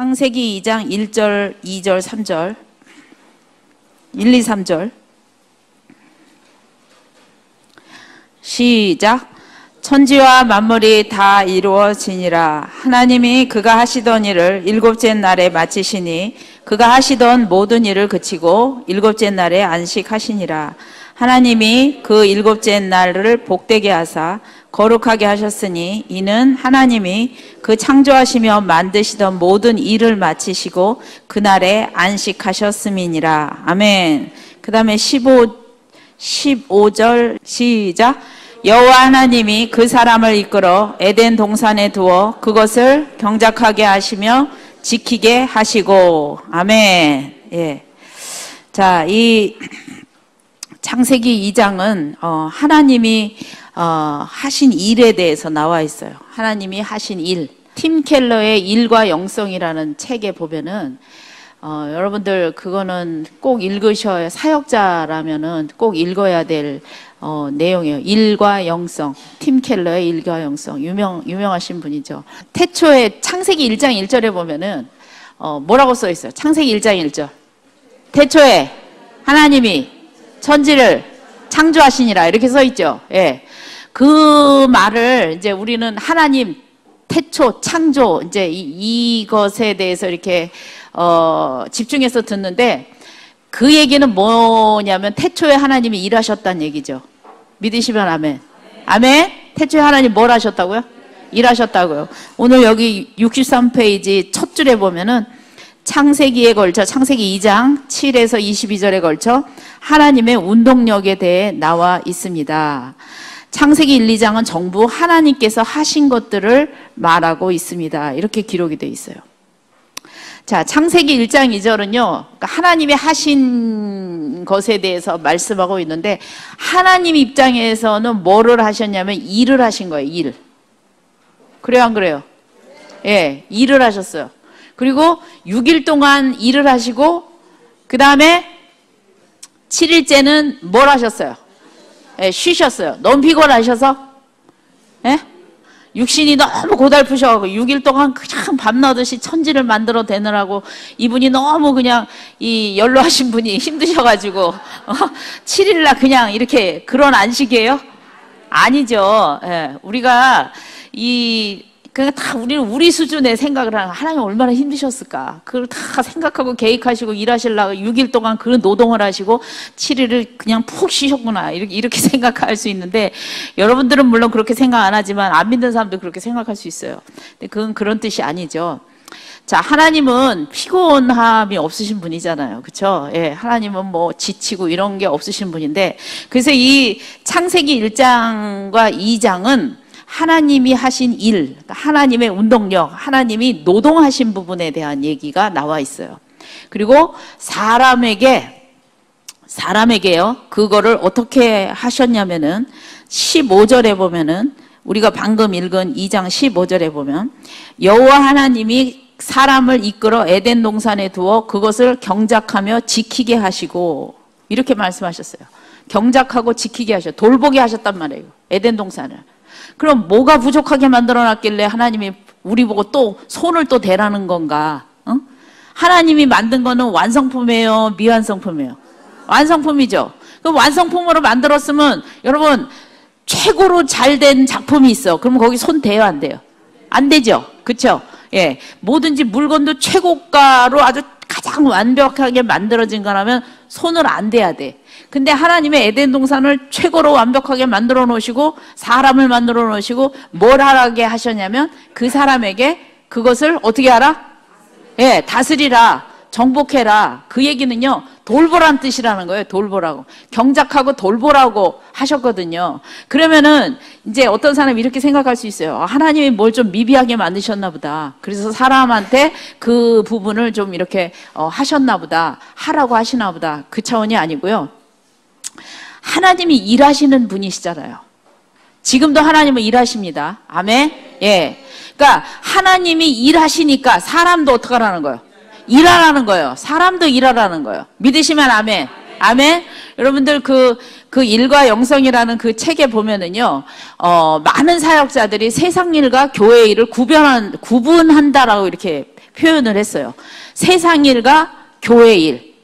창세기 2장 1절, 2절, 3절 1, 2, 3절 시작. 천지와 만물이 다 이루어지니라. 하나님이 그가 하시던 일을 일곱째 날에 마치시니 그가 하시던 모든 일을 그치고 일곱째 날에 안식하시니라. 하나님이 그 일곱째 날을 복되게 하사 거룩하게 하셨으니 이는 하나님이 그 창조하시며 만드시던 모든 일을 마치시고 그날에 안식하셨음이니라. 아멘. 그 다음에 15절 시작. 여호와 하나님이 그 사람을 이끌어 에덴 동산에 두어 그것을 경작하게 하시며 지키게 하시고. 아멘. 예. 자, 이 창세기 2장은 하나님이 하신 일에 대해서 나와 있어요. 하나님이 하신 일. 팀 켈러의 일과 영성이라는 책에 보면은 여러분들 그거는 꼭 읽으셔야, 사역자라면은 꼭 읽어야 될 내용이에요. 일과 영성. 팀 켈러의 일과 영성. 유명하신 분이죠. 태초에 창세기 1장 1절에 보면은 뭐라고 써 있어요? 창세기 1장 1절. 태초에 하나님이 천지를 창조하시니라 이렇게 써 있죠. 예. 그 말을 이제 우리는 하나님 태초 창조 이제 이것에 대해서 이렇게 집중해서 듣는데, 그 얘기는 뭐냐면 태초에 하나님이 일하셨다는 얘기죠. 믿으시면 아멘. 아멘. 태초에 하나님 뭘 하셨다고요? 일하셨다고요. 오늘 여기 63페이지 첫 줄에 보면은 창세기에 걸쳐, 창세기 2장 7에서 22절에 걸쳐 하나님의 운동력에 대해 나와 있습니다. 창세기 1, 2장은 전부 하나님께서 하신 것들을 말하고 있습니다. 이렇게 기록이 되어 있어요. 자, 창세기 1장 2절은요, 그러니까 하나님이 하신 것에 대해서 말씀하고 있는데, 하나님 입장에서는 뭐를 하셨냐면 일을 하신 거예요. 일. 그래요, 안 그래요? 예, 일을 하셨어요. 그리고 6일 동안 일을 하시고 그 다음에 7일째는 뭘 하셨어요? 예, 쉬셨어요. 너무 피곤하셔서, 예? 육신이 너무 고달프셔가지고 6일 동안 그냥 밤낮없이 천지를 만들어 대느라고 이분이 너무 그냥 이 연로하신 분이 힘드셔가지고 7일날 그냥 이렇게 그런 안식이에요? 아니죠. 예, 우리가 그냥 다 우리는 우리 수준의 생각을 하는, 하나님 얼마나 힘드셨을까. 그걸 다 생각하고 계획하시고 일하시려고 6일 동안 그 노동을 하시고 7일을 그냥 푹 쉬셨구나. 이렇게 생각할 수 있는데, 여러분들은 물론 그렇게 생각 안 하지만 안 믿는 사람도 그렇게 생각할 수 있어요. 근데 그건 그런 뜻이 아니죠. 자, 하나님은 피곤함이 없으신 분이잖아요. 그쵸? 예, 하나님은 뭐 지치고 이런 게 없으신 분인데, 그래서 이 창세기 1장과 2장은 하나님이 하신 일, 하나님의 운동력, 하나님이 노동하신 부분에 대한 얘기가 나와 있어요. 그리고 사람에게요, 그거를 어떻게 하셨냐면은 15절에 보면은, 우리가 방금 읽은 2장 15절에 보면 여호와 하나님이 사람을 이끌어 에덴 동산에 두어 그것을 경작하며 지키게 하시고, 이렇게 말씀하셨어요. 경작하고 지키게 하셔, 돌보게 하셨단 말이에요. 에덴 동산을. 그럼 뭐가 부족하게 만들어놨길래 하나님이 우리 보고 또 손을 또 대라는 건가? 어? 하나님이 만든 거는 완성품이에요, 미완성품이에요? 완성품이죠. 그럼 완성품으로 만들었으면 여러분 최고로 잘된 작품이 있어. 그럼 거기 손 대요, 안 돼요? 안 되죠. 그렇죠? 예, 뭐든지 물건도 최고가로 아주 가장 완벽하게 만들어진 거라면 손을 안 대야 돼. 근데 하나님의 에덴 동산을 최고로 완벽하게 만들어 놓으시고 사람을 만들어 놓으시고 뭘 하게 하셨냐면 그 사람에게 그것을 어떻게 하라? 예, 다스리라, 정복해라. 그 얘기는요, 돌보란 뜻이라는 거예요. 돌보라고. 경작하고 돌보라고 하셨거든요. 그러면은 이제 어떤 사람이 이렇게 생각할 수 있어요. 하나님이 뭘 좀 미비하게 만드셨나 보다. 그래서 사람한테 그 부분을 좀 이렇게 하셨나 보다. 하라고 하시나 보다. 그 차원이 아니고요. 하나님이 일하시는 분이시잖아요. 지금도 하나님은 일하십니다. 아멘? 예. 그러니까 하나님이 일하시니까 사람도 어떻게 하라는 거예요? 일하라는 거예요. 사람도 일하라는 거예요. 믿으시면 아멘. 아멘. 여러분들 그 그 일과 영성이라는 그 책에 보면은요, 많은 사역자들이 세상 일과 교회 일을 구분한다라고 이렇게 표현을 했어요. 세상 일과 교회 일.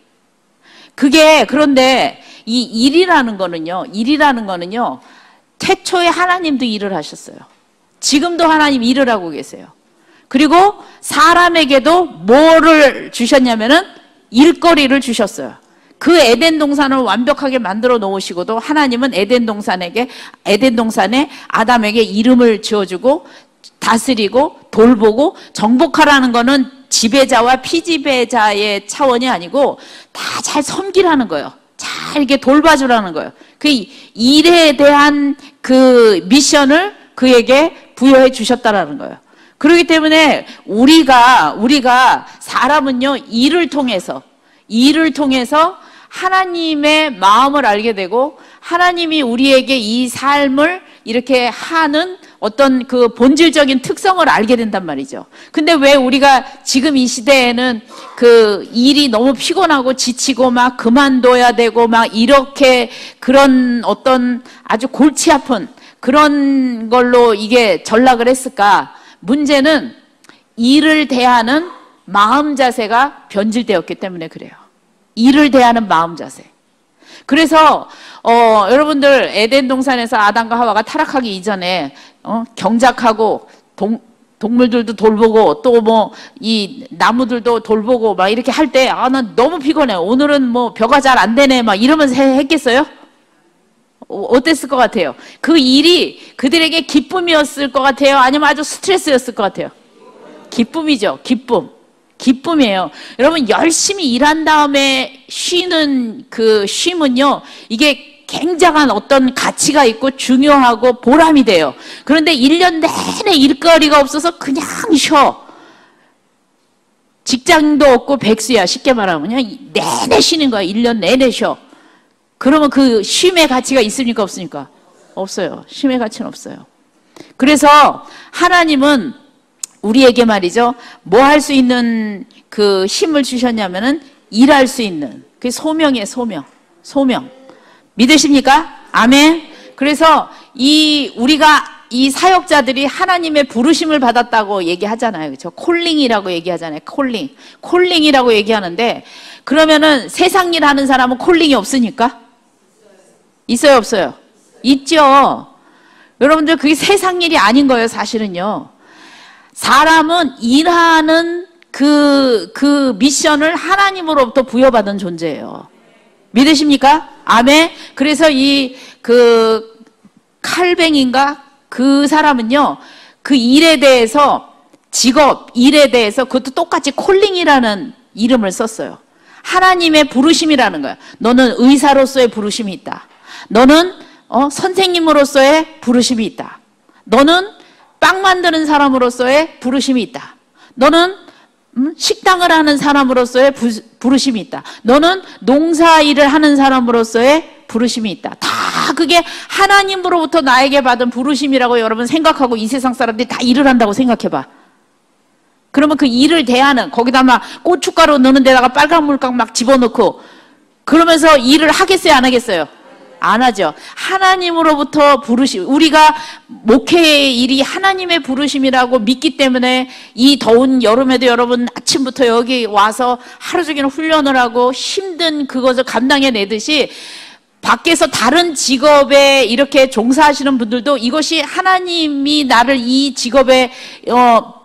그런데 이 일이라는 거는요, 태초에 하나님도 일을 하셨어요. 지금도 하나님 일을 하고 계세요. 그리고 사람에게도 뭐를 주셨냐면은 일거리를 주셨어요. 그 에덴 동산을 완벽하게 만들어 놓으시고도 하나님은 에덴 동산에 아담에게 이름을 지어주고 다스리고 돌보고 정복하라는 거는 지배자와 피지배자의 차원이 아니고 다 잘 섬기라는 거예요. 잘 이렇게 돌봐주라는 거예요. 그 일에 대한 그 미션을 그에게 부여해 주셨다라는 거예요. 그렇기 때문에 우리가 사람은요, 일을 통해서 하나님의 마음을 알게 되고 하나님이 우리에게 이 삶을 이렇게 하는 어떤 그 본질적인 특성을 알게 된단 말이죠. 근데 왜 우리가 지금 이 시대에는 그 일이 너무 피곤하고 지치고 막 그만둬야 되고 막 이렇게 그런 어떤 아주 골치 아픈 그런 걸로 이게 전락을 했을까? 문제는 일을 대하는 마음 자세가 변질되었기 때문에 그래요. 일을 대하는 마음 자세. 그래서 여러분들 에덴 동산에서 아담과 하와가 타락하기 이전에 경작하고 동물들도 돌보고 또 뭐 이 나무들도 돌보고 막 이렇게 할 때 난 너무 피곤해. 오늘은 뭐 벼가 잘 안 되네. 막 이러면서 했겠어요? 어땠을 것 같아요? 그 일이 그들에게 기쁨이었을 것 같아요? 아니면 아주 스트레스였을 것 같아요? 기쁨이죠. 기쁨이에요. 여러분, 열심히 일한 다음에 쉬는 그 쉼은요, 이게 굉장한 어떤 가치가 있고 중요하고 보람이 돼요. 그런데 1년 내내 일거리가 없어서 그냥 쉬어. 직장도 없고 백수야. 쉽게 말하면요. 내내 쉬는 거야. 1년 내내 쉬어. 그러면 그 쉼의 가치가 있습니까? 없습니까? 없어요. 쉼의 가치는 없어요. 그래서 하나님은 우리에게 말이죠, 뭐 할 수 있는 그 힘을 주셨냐면은 일할 수 있는 그 소명이에요. 소명. 믿으십니까? 아멘. 그래서 우리가 이 사역자들이 하나님의 부르심을 받았다고 얘기하잖아요. 그렇죠? 콜링이라고 얘기하잖아요. 콜링이라고 얘기하는데, 그러면은 세상 일 하는 사람은 콜링이 없으니까? 있어요, 없어요? 있죠. 여러분들, 그게 세상 일이 아닌 거예요, 사실은요. 사람은 일하는 그 미션을 하나님으로부터 부여받은 존재예요. 믿으십니까? 아멘. 그래서 칼뱅인가? 그 사람은요, 그 일에 대해서, 일에 대해서 그것도 똑같이 콜링이라는 이름을 썼어요. 하나님의 부르심이라는 거야. 너는 의사로서의 부르심이 있다. 너는 선생님으로서의 부르심이 있다. 너는 빵 만드는 사람으로서의 부르심이 있다. 너는 식당을 하는 사람으로서의 부르심이 있다. 너는 농사일을 하는 사람으로서의 부르심이 있다. 다 그게 하나님으로부터 나에게 받은 부르심이라고 여러분 생각하고 이 세상 사람들이 다 일을 한다고 생각해봐. 그러면 그 일을 대하는, 거기다 막 고춧가루 넣는 데다가 빨간 물감 막 집어넣고 그러면서 일을 하겠어요, 안 하겠어요? 안 하죠. 하나님으로부터 부르심, 우리가 목회의 일이 하나님의 부르심이라고 믿기 때문에 이 더운 여름에도 여러분 아침부터 여기 와서 하루 종일 훈련을 하고 힘든 그것을 감당해내듯이 밖에서 다른 직업에 이렇게 종사하시는 분들도 이것이 하나님이 나를 이 직업에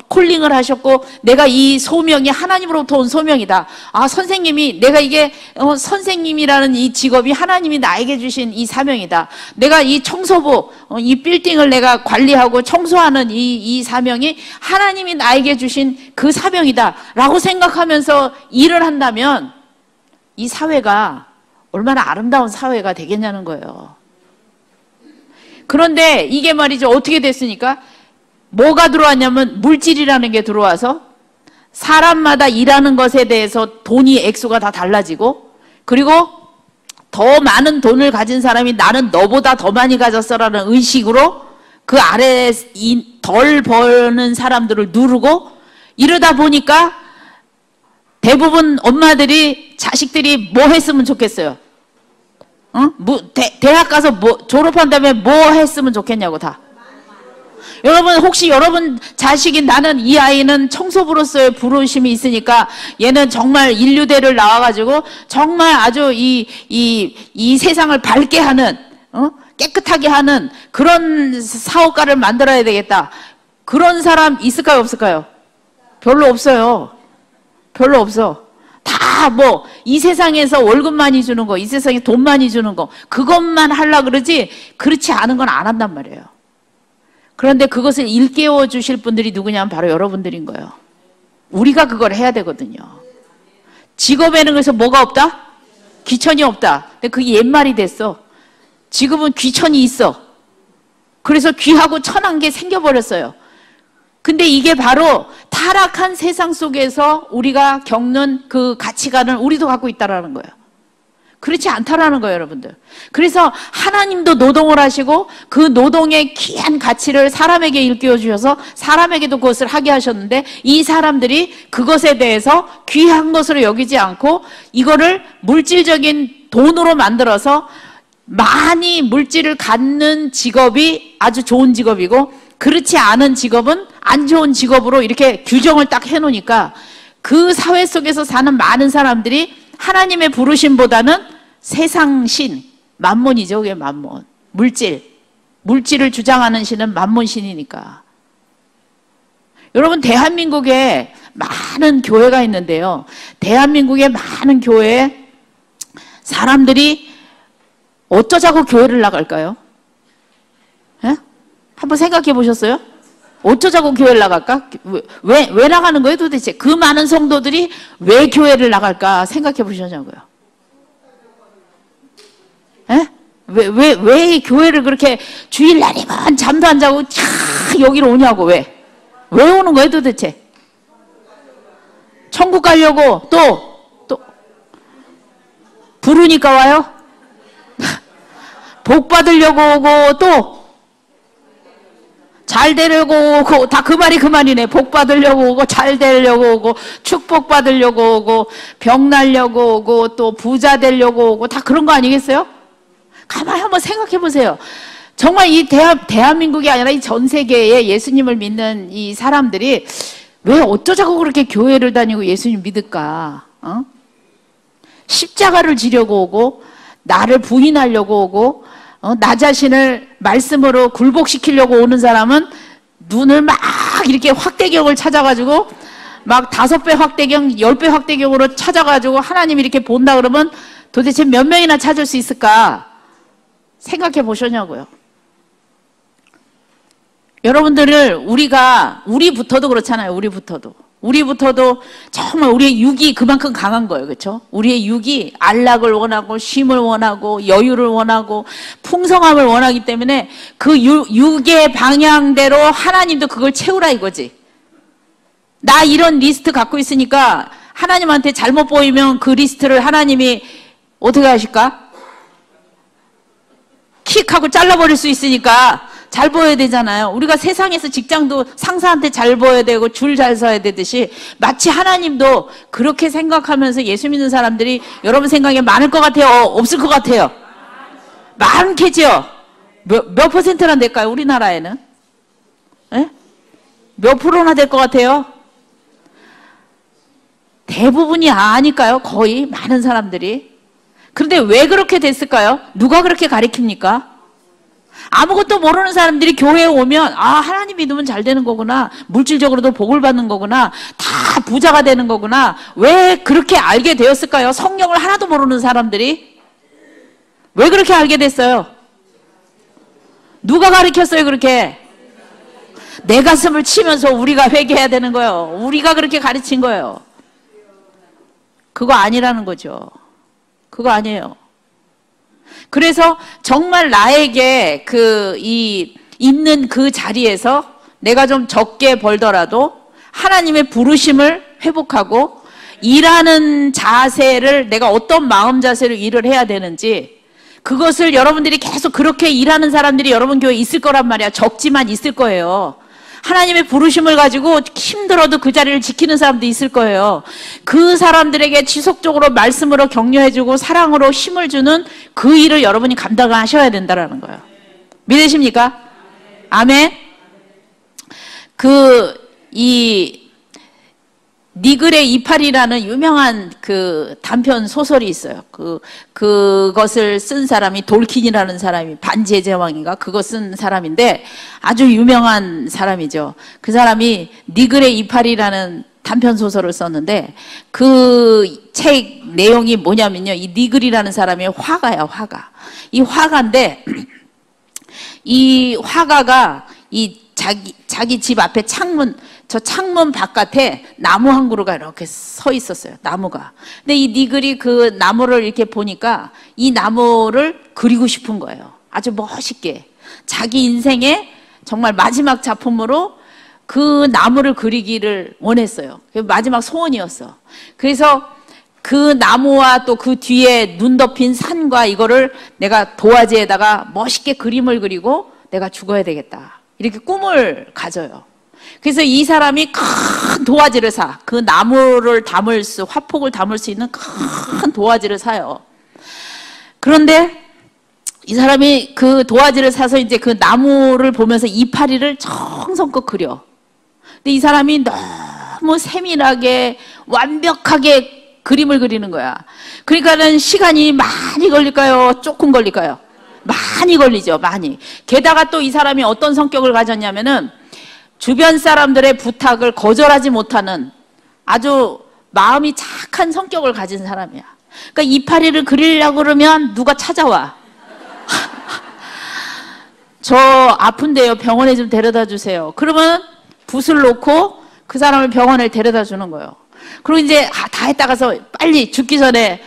콜링을 하셨고 내가 이 소명이 하나님으로부터 온 소명이다. 선생님이, 내가 이게 선생님이라는 이 직업이 하나님이 나에게 주신 이 사명이다. 내가 이 청소부, 이 빌딩을 내가 관리하고 청소하는 이 사명이 하나님이 나에게 주신 그 사명이다 라고 생각하면서 일을 한다면 이 사회가 얼마나 아름다운 사회가 되겠냐는 거예요. 그런데 이게 말이죠, 어떻게 됐으니까 뭐가 들어왔냐면 물질이라는 게 들어와서 사람마다 일하는 것에 대해서 돈이 액수가 다 달라지고, 그리고 더 많은 돈을 가진 사람이 나는 너보다 더 많이 가졌어라는 의식으로 그 아래에 덜 버는 사람들을 누르고, 이러다 보니까 대부분 엄마들이 자식들이 뭐 했으면 좋겠어요? 어? 대학 가서 졸업한 다음에 뭐 했으면 좋겠냐고 다. 여러분 혹시 여러분 자식이 나는 이 아이는 청소부로서의 부르심이 있으니까 얘는 정말 인류대를 나와가지고 정말 아주 이 세상을 밝게 하는 깨끗하게 하는 그런 사업가를 만들어야 되겠다. 그런 사람 있을까요 없을까요? 별로 없어요. 별로 없어. 다 뭐 이 세상에서 월급 많이 주는 거, 이 세상에 돈 많이 주는 거 그것만 하려고 그러지 그렇지 않은 건 안 한단 말이에요. 그런데 그것을 일깨워 주실 분들이 누구냐면 바로 여러분들인 거예요. 우리가 그걸 해야 되거든요. 직업에는 그래서 뭐가 없다? 귀천이 없다. 근데 그게 옛말이 됐어. 지금은 귀천이 있어. 그래서 귀하고 천한 게 생겨버렸어요. 근데 이게 바로 타락한 세상 속에서 우리가 겪는 그 가치관을 우리도 갖고 있다라는 거예요. 그렇지 않다라는 거예요, 여러분들. 그래서 하나님도 노동을 하시고 그 노동의 귀한 가치를 사람에게 일깨워 주셔서 사람에게도 그것을 하게 하셨는데 이 사람들이 그것에 대해서 귀한 것으로 여기지 않고 이거를 물질적인 돈으로 만들어서 많이 물질을 갖는 직업이 아주 좋은 직업이고 그렇지 않은 직업은 안 좋은 직업으로 이렇게 규정을 딱 해놓으니까 그 사회 속에서 사는 많은 사람들이 하나님의 부르심보다는 세상 신, 만몬이죠. 그게 만몬. 물질을 주장하는 신은 만몬 신이니까. 여러분 대한민국에 많은 교회가 있는데요. 대한민국의 많은 교회에 사람들이 어쩌자고 교회를 나갈까요? 예? 한번 생각해 보셨어요? 어쩌자고 교회를 나갈까? 왜 나가는 거예요 도대체? 그 많은 성도들이 왜 교회를 나갈까 생각해 보셨냐고요. 예? 왜 교회를 그렇게 주일날이만 잠도 안 자고 촥 여기로 오냐고 왜 오는 거예요 도대체? 천국 가려고 또 부르니까 와요? 복 받으려고 오고 또 잘 되려고 오고 다 그 말이 그 말이네. 복 받으려고 오고 잘 되려고 오고 축복 받으려고 오고 병 날려고 오고 또 부자 되려고 오고 다 그런 거 아니겠어요? 가만히 한번 생각해 보세요. 정말 이 대한민국이 아니라 이 전 세계에 예수님을 믿는 이 사람들이 왜 어쩌자고 그렇게 교회를 다니고 예수님 믿을까? 십자가를 지려고 오고 나를 부인하려고 오고 나 자신을 말씀으로 굴복시키려고 오는 사람은 눈을 막 이렇게 확대경을 찾아가지고 막 5배 확대경, 10배 확대경으로 찾아가지고 하나님 이렇게 본다 그러면 도대체 몇 명이나 찾을 수 있을까? 생각해 보셨냐고요. 여러분들을 우리부터도 그렇잖아요. 우리부터도 정말 우리의 육이 그만큼 강한 거예요. 그렇죠? 우리의 육이 안락을 원하고 쉼을 원하고 여유를 원하고 풍성함을 원하기 때문에 그 육의 방향대로 하나님도 그걸 채우라 이거지. 나 이런 리스트 갖고 있으니까 하나님한테 잘못 보이면 그 리스트를 하나님이 어떻게 하실까? 킥하고 잘라버릴 수 있으니까 잘 보여야 되잖아요. 우리가 세상에서 직장도 상사한테 잘 보여야 되고 줄 잘 서야 되듯이 마치 하나님도 그렇게 생각하면서 예수 믿는 사람들이 여러분 생각에 많을 것 같아요? 없을 것 같아요? 많겠죠? 몇 퍼센트나 될까요? 우리나라에는? 에? 몇 프로나 될 것 같아요? 대부분이 아닐까요? 거의 많은 사람들이. 그런데 왜 그렇게 됐을까요? 누가 그렇게 가리킵니까? 아무것도 모르는 사람들이 교회에 오면 하나님 믿으면 잘 되는 거구나. 물질적으로도 복을 받는 거구나. 다 부자가 되는 거구나. 왜 그렇게 알게 되었을까요? 성경을 하나도 모르는 사람들이. 왜 그렇게 알게 됐어요? 누가 가르쳤어요 그렇게? 내 가슴을 치면서 우리가 회개해야 되는 거예요. 우리가 그렇게 가르친 거예요. 그거 아니라는 거죠. 그거 아니에요. 그래서 정말 나에게 있는 그 자리에서 내가 좀 적게 벌더라도 하나님의 부르심을 회복하고 일하는 자세를 내가 어떤 마음 자세로 일을 해야 되는지 그것을 여러분들이 계속 그렇게 일하는 사람들이 여러분 교회에 있을 거란 말이야. 적지만 있을 거예요. 하나님의 부르심을 가지고 힘들어도 그 자리를 지키는 사람도 있을 거예요. 그 사람들에게 지속적으로 말씀으로 격려해주고 사랑으로 힘을 주는 그 일을 여러분이 감당하셔야 된다는 거예요. 믿으십니까? 아멘. 니글의 이파리라는 유명한 그 단편 소설이 있어요. 그것을 쓴 사람이 돌킨이라는 사람이, 반지의 제왕인가 그거 쓴 사람인데 아주 유명한 사람이죠. 그 사람이 니글의 이파리라는 단편 소설을 썼는데 그 책 내용이 뭐냐면요. 이 니글이라는 사람이 화가야, 화가. 이 화가인데 이 화가가 이 자기 집 앞에 저 창문 바깥에 나무 한 그루가 이렇게 서 있었어요. 나무가. 근데 이 니글이 그 나무를 이렇게 보니까 이 나무를 그리고 싶은 거예요. 아주 멋있게. 자기 인생의 정말 마지막 작품으로 그 나무를 그리기를 원했어요. 그게 마지막 소원이었어. 그래서 그 나무와 또 그 뒤에 눈 덮인 산과 이거를 내가 도화지에다가 멋있게 그림을 그리고 내가 죽어야 되겠다. 이렇게 꿈을 가져요. 그래서 이 사람이 큰 도화지를 사. 그 나무를 화폭을 담을 수 있는 큰 도화지를 사요. 그런데 이 사람이 그 도화지를 사서 이제 그 나무를 보면서 이파리를 정성껏 그려. 근데 이 사람이 너무 세밀하게 완벽하게 그림을 그리는 거야. 그러니까는 시간이 많이 걸릴까요? 조금 걸릴까요? 많이 걸리죠, 많이. 게다가 또 이 사람이 어떤 성격을 가졌냐면은 주변 사람들의 부탁을 거절하지 못하는 아주 마음이 착한 성격을 가진 사람이야. 그러니까 이파리를 그리려고 그러면 누가 찾아와. 저 아픈데요, 병원에 좀 데려다 주세요. 그러면 붓을 놓고 그 사람을 병원에 데려다 주는 거예요. 그리고 이제 다 했다가서 빨리 죽기 전에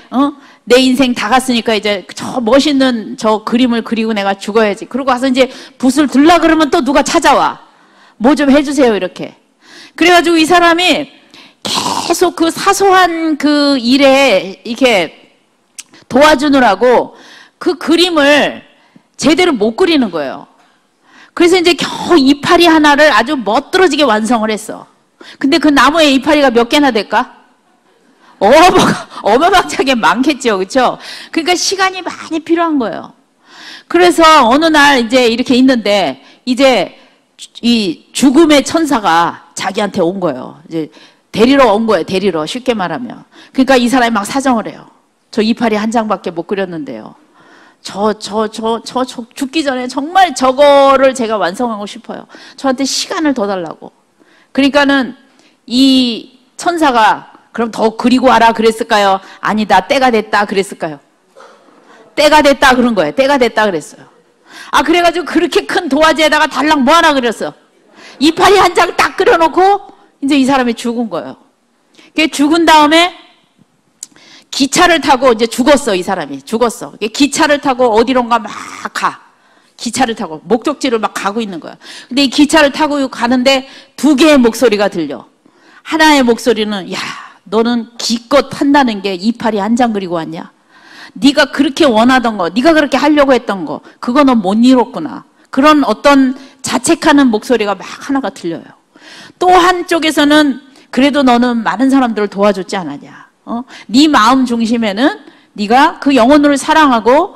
내 인생 다 갔으니까 이제 저 멋있는 저 그림을 그리고 내가 죽어야지. 그러고 가서 이제 붓을 들라 그러면 또 누가 찾아와. 뭐 좀 해주세요, 이렇게. 그래가지고 이 사람이 계속 그 사소한 그 일에 이렇게 도와주느라고 그 그림을 제대로 못 그리는 거예요. 그래서 이제 겨우 이파리 하나를 아주 멋들어지게 완성을 했어. 근데 그 나무에 이파리가 몇 개나 될까? 어마어마하게 많겠죠, 그렇죠? 그러니까 시간이 많이 필요한 거예요. 그래서 어느 날 이제 이렇게 있는데 이제 이 죽음의 천사가 자기한테 온 거예요. 이제 데리러 온 거예요. 데리러, 쉽게 말하면. 그러니까 이 사람이 막 사정을 해요. 저 이파리 한 장밖에 못 그렸는데요. 저 죽기 전에 정말 저거를 제가 완성하고 싶어요. 저한테 시간을 더 달라고. 그러니까는 이 천사가 그럼 더 그리고 와라 그랬을까요? 아니다, 때가 됐다 그랬을까요? 때가 됐다 그런 거예요. 때가 됐다 그랬어요. 아, 그래가지고 그렇게 큰 도화지에다가 달랑 뭐 하나 그렸어. 이파리 한 장 딱 그려놓고 이제 이 사람이 죽은 거예요. 죽은 다음에 기차를 타고 이제 죽었어. 이 사람이 죽었어. 기차를 타고 어디론가 막 가. 기차를 타고 목적지를 막 가고 있는 거야. 근데 이 기차를 타고 가는데 두 개의 목소리가 들려. 하나의 목소리는 야, 너는 기껏 한다는 게 이파리 한 장 그리고 왔냐? 네가 그렇게 원하던 거, 네가 그렇게 하려고 했던 거, 그거 너 못 이뤘구나. 그런 어떤 자책하는 목소리가 막 하나가 들려요. 또 한쪽에서는 그래도 너는 많은 사람들을 도와줬지 않았냐. 네 마음 중심에는 네가 그 영혼을 사랑하고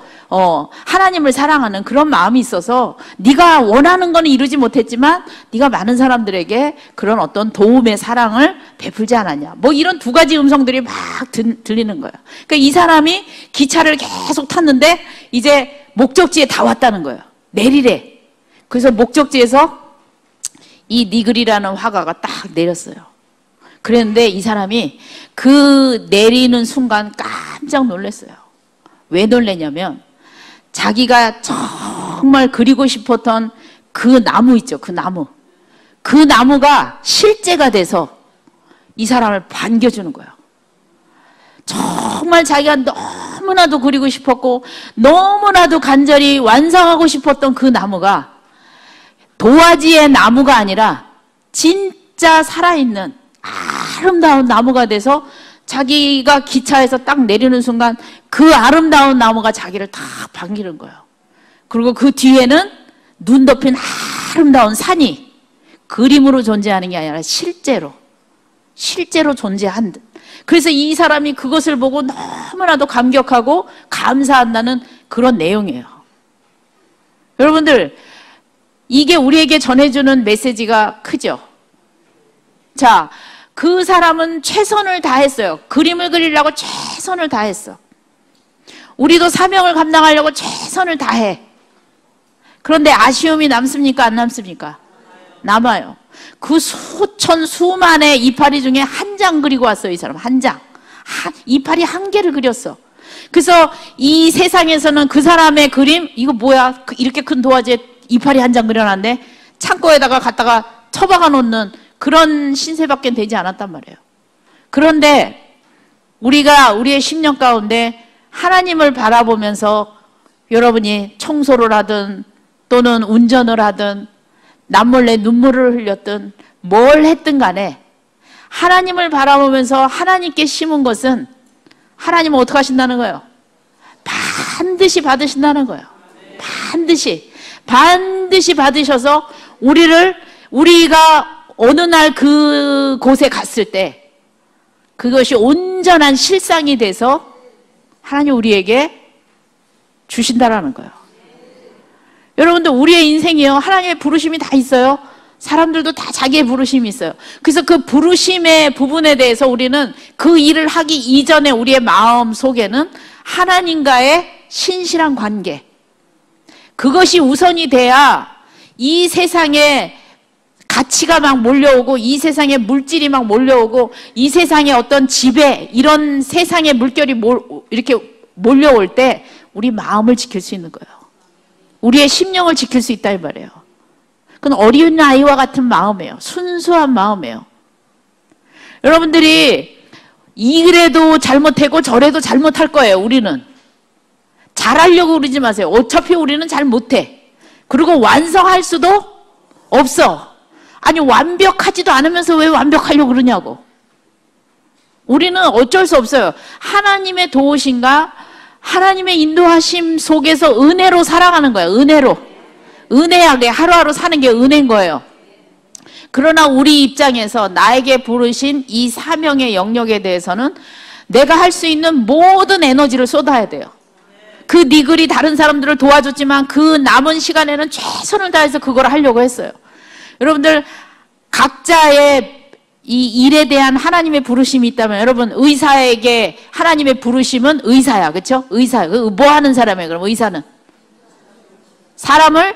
하나님을 사랑하는 그런 마음이 있어서 네가 원하는 거는 이루지 못했지만 네가 많은 사람들에게 그런 어떤 도움의 사랑을 베풀지 않았냐. 뭐 이런 두 가지 음성들이 막 들리는 거예요. 그러니까 이 사람이 기차를 계속 탔는데 이제 목적지에 다 왔다는 거예요. 내리래. 그래서 목적지에서 이 니글이라는 화가가 딱 내렸어요. 그랬는데 이 사람이 그 내리는 순간 깜짝 놀랐어요. 왜 놀랐냐면 자기가 정말 그리고 싶었던 그 나무 있죠. 그 나무. 그 나무가 실제가 돼서 이 사람을 반겨주는 거예요. 정말 자기가 너무나도 그리고 싶었고 너무나도 간절히 완성하고 싶었던 그 나무가 도화지의 나무가 아니라 진짜 살아있는 아름다운 나무가 돼서 자기가 기차에서 딱 내리는 순간 그 아름다운 나무가 자기를 다 반기는 거예요. 그리고 그 뒤에는 눈 덮인 아름다운 산이 그림으로 존재하는 게 아니라 실제로 존재한. 그래서 이 사람이 그것을 보고 너무나도 감격하고 감사한다는 그런 내용이에요. 여러분들, 이게 우리에게 전해주는 메시지가 크죠. 자, 그 사람은 최선을 다했어요. 그림을 그리려고 최선을 다했어. 우리도 사명을 감당하려고 최선을 다해. 그런데 아쉬움이 남습니까? 안 남습니까? 남아요. 그 수만의 이파리 중에 한 장 그리고 왔어요. 이 사람 한 장. 이파리 한 개를 그렸어. 그래서 이 세상에서는 그 사람의 그림, 이거 뭐야? 이렇게 큰 도화지에 이파리 한 장 그려놨는데 창고에다가 갖다가 처박아 놓는 그런 신세밖에 되지 않았단 말이에요. 그런데 우리가 우리의 10년 가운데 하나님을 바라보면서 여러분이 청소를 하든 또는 운전을 하든 남몰래 눈물을 흘렸든 뭘 했든 간에 하나님을 바라보면서 하나님께 심은 것은 하나님은 어떻게 하신다는 거예요? 반드시 받으신다는 거예요. 반드시 받으셔서 우리가 어느 날 그곳에 갔을 때 그것이 온전한 실상이 돼서 하나님 우리에게 주신다라는 거예요. 여러분들, 우리의 인생이요, 하나님의 부르심이 다 있어요. 사람들도 다 자기의 부르심이 있어요. 그래서 그 부르심의 부분에 대해서 우리는 그 일을 하기 이전에 우리의 마음 속에는 하나님과의 신실한 관계, 그것이 우선이 돼야 이 세상에 가치가 막 몰려오고 이 세상에 물질이 막 몰려오고 이 세상에 어떤 지배, 이런 세상의 물결이 이렇게 몰려올 때 우리 마음을 지킬 수 있는 거예요. 우리의 심령을 지킬 수 있다 이 말이에요. 그건 어린 아이와 같은 마음이에요. 순수한 마음이에요. 여러분들이 이래도 잘못하고 저래도 잘못할 거예요. 우리는 잘하려고 그러지 마세요. 어차피 우리는 잘 못해. 그리고 완성할 수도 없어. 아니, 완벽하지도 않으면서 왜 완벽하려고 그러냐고. 우리는 어쩔 수 없어요. 하나님의 도우심과 하나님의 인도하심 속에서 은혜로 살아가는 거예요. 은혜하게 하루하루 사는 게 은혜인 거예요. 그러나 우리 입장에서 나에게 부르신 이 사명의 영역에 대해서는 내가 할 수 있는 모든 에너지를 쏟아야 돼요. 그 니글이 다른 사람들을 도와줬지만 그 남은 시간에는 최선을 다해서 그걸 하려고 했어요. 여러분들, 각자의 이 일에 대한 하나님의 부르심이 있다면, 여러분, 의사에게 하나님의 부르심은 의사야. 그렇죠? 의사. 뭐 하는 사람이에요? 그럼 의사는 사람을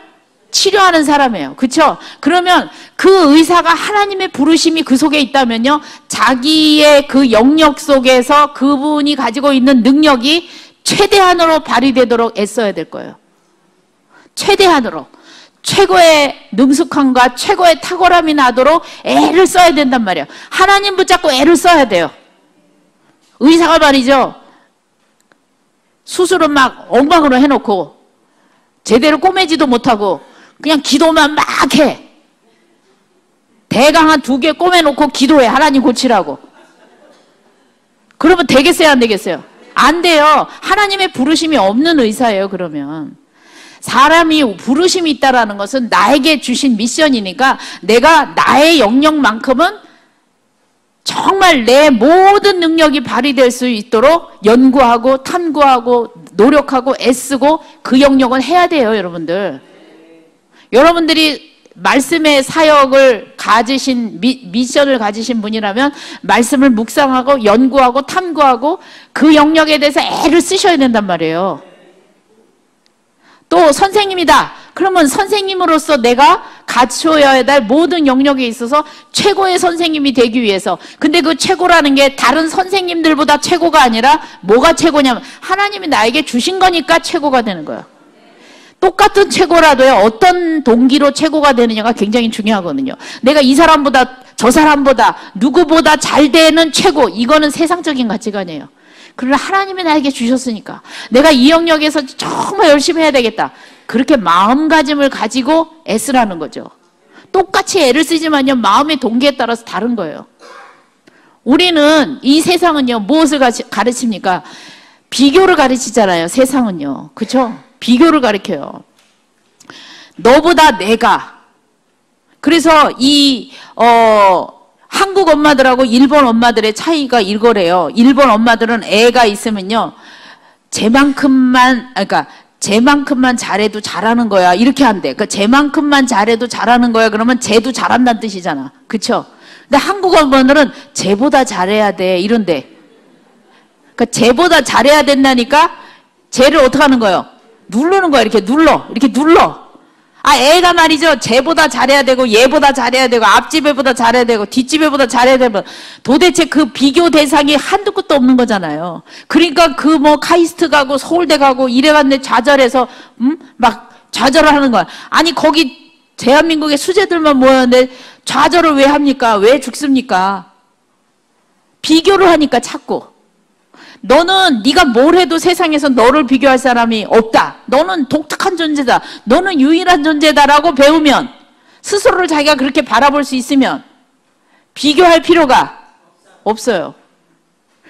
치료하는 사람이에요. 그렇죠? 그러면 그 의사가 하나님의 부르심이 그 속에 있다면요, 자기의 그 영역 속에서 그분이 가지고 있는 능력이 최대한으로 발휘되도록 애써야 될 거예요. 최대한으로. 최고의 능숙함과 최고의 탁월함이 나도록 애를 써야 된단 말이에요. 하나님 붙잡고 애를 써야 돼요. 의사가 말이죠, 수술은 막 엉망으로 해놓고 제대로 꼬매지도 못하고 그냥 기도만 막 해. 대강 한 2개 꼬매놓고 기도해. 하나님 고치라고. 그러면 되겠어요? 안 되겠어요? 안 돼요. 하나님의 부르심이 없는 의사예요. 그러면 사람이 부르심이 있다라는 것은 나에게 주신 미션이니까 내가 나의 영역만큼은 정말 내 모든 능력이 발휘될 수 있도록 연구하고 탐구하고 노력하고 애쓰고 그 영역은 해야 돼요. 여러분들, 여러분들이 말씀의 사역을 가지신 미션을 가지신 분이라면 말씀을 묵상하고 연구하고 탐구하고 그 영역에 대해서 애를 쓰셔야 된단 말이에요. 또 선생님이다. 그러면 선생님으로서 내가 갖춰야 될 모든 영역에 있어서 최고의 선생님이 되기 위해서, 근데 그 최고라는 게 다른 선생님들보다 최고가 아니라 뭐가 최고냐면 하나님이 나에게 주신 거니까 최고가 되는 거예요. 똑같은 최고라도요, 어떤 동기로 최고가 되느냐가 굉장히 중요하거든요. 내가 이 사람보다 저 사람보다 누구보다 잘 되는 최고, 이거는 세상적인 가치관이에요. 그러나 하나님이 나에게 주셨으니까 내가 이 영역에서 정말 열심히 해야 되겠다, 그렇게 마음가짐을 가지고 애쓰라는 거죠. 똑같이 애를 쓰지만요, 마음의 동기에 따라서 다른 거예요. 우리는, 이 세상은요, 무엇을 가르칩니까? 비교를 가르치잖아요. 세상은요, 그렇죠? 비교를 가르쳐요. 너보다 내가, 그래서 한국 엄마들하고 일본 엄마들의 차이가 이거래요. 일본 엄마들은 애가 있으면요, 쟤만큼만 잘해도 잘하는 거야. 이렇게 한대. 그러니까 쟤만큼만 잘해도 잘하는 거야. 그러면 쟤도 잘한다는 뜻이잖아. 그쵸? 근데 한국 엄마들은 쟤보다 잘해야 돼. 이런데. 그러니까 쟤보다 잘해야 된다니까 쟤를 어떻게 하는 거예요? 누르는 거야. 이렇게 눌러. 애가 말이죠. 쟤보다 잘해야 되고, 얘보다 잘해야 되고, 앞집 애보다 잘해야 되고, 뒷집 애보다 잘해야 되고, 도대체 그 비교 대상이 한두 끝도 없는 거잖아요. 그러니까 카이스트 가고, 서울대 가고, 이래갔는데 좌절해서, 막 좌절을 하는 거야. 아니, 거기 대한민국의 수재들만 모였는데 좌절을 왜 합니까? 왜 죽습니까? 비교를 하니까 자꾸. 너는 네가 뭘 해도 세상에서 너를 비교할 사람이 없다. 너는 독특한 존재다. 너는 유일한 존재다라고 배우면, 스스로를 자기가 그렇게 바라볼 수 있으면 비교할 필요가 없어요.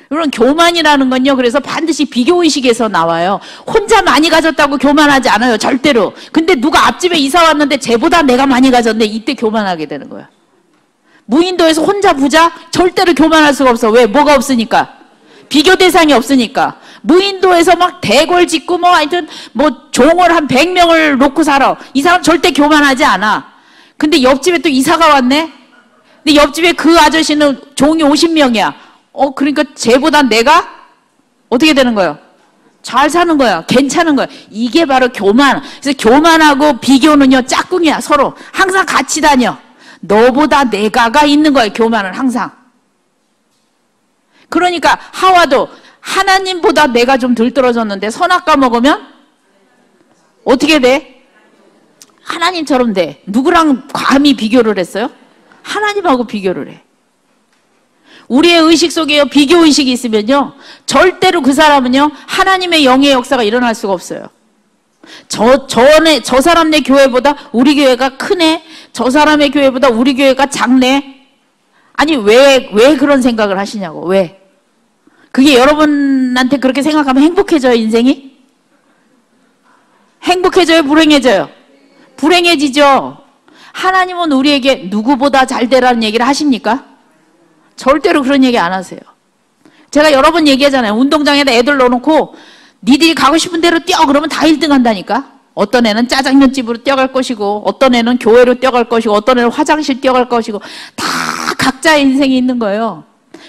물론 교만이라는 건요, 그래서 반드시 비교의식에서 나와요. 혼자 많이 가졌다고 교만하지 않아요. 절대로. 근데 누가 앞집에 이사 왔는데 쟤보다 내가 많이 가졌네. 이때 교만하게 되는 거예요. 무인도에서 혼자 부자? 절대로 교만할 수가 없어. 왜? 뭐가 없으니까. 비교 대상이 없으니까. 무인도에서 막 대궐 짓고 하여튼 종을 한 100명을 놓고 살아. 이 사람 절대 교만하지 않아. 근데 옆집에 또 이사가 왔네? 근데 옆집에 그 아저씨는 종이 50명이야. 그러니까 쟤보다 내가 어떻게 되는 거예요? 잘 사는 거야. 괜찮은 거야. 이게 바로 교만. 그래서 교만하고 비교는요, 짝꿍이야. 서로. 항상 같이 다녀. 너보다 내가가 있는 거예요. 교만은 항상. 그러니까 하와도 하나님보다 내가 좀 덜 떨어졌는데 선악과 먹으면 어떻게 돼? 하나님처럼 돼. 누구랑 감히 비교를 했어요? 하나님하고 비교를 해. 우리의 의식 속에요, 비교의식이 있으면요, 절대로 그 사람은요, 하나님의 영의 역사가 일어날 수가 없어요. 저 사람네 교회보다 우리 교회가 크네? 저 사람의 교회보다 우리 교회가 작네? 아니, 왜 그런 생각을 하시냐고, 왜? 그게 여러분한테 그렇게 생각하면 행복해져요, 인생이? 행복해져요, 불행해져요? 불행해지죠? 하나님은 우리에게 누구보다 잘 되라는 얘기를 하십니까? 절대로 그런 얘기 안 하세요. 제가 여러 번 얘기하잖아요. 운동장에다 애들 넣어놓고 니들이 가고 싶은 대로 뛰어 그러면 다 1등 한다니까. 어떤 애는 짜장면집으로 뛰어갈 것이고, 어떤 애는 교회로 뛰어갈 것이고, 어떤 애는 화장실 뛰어갈 것이고, 다 각자의 인생이 있는 거예요.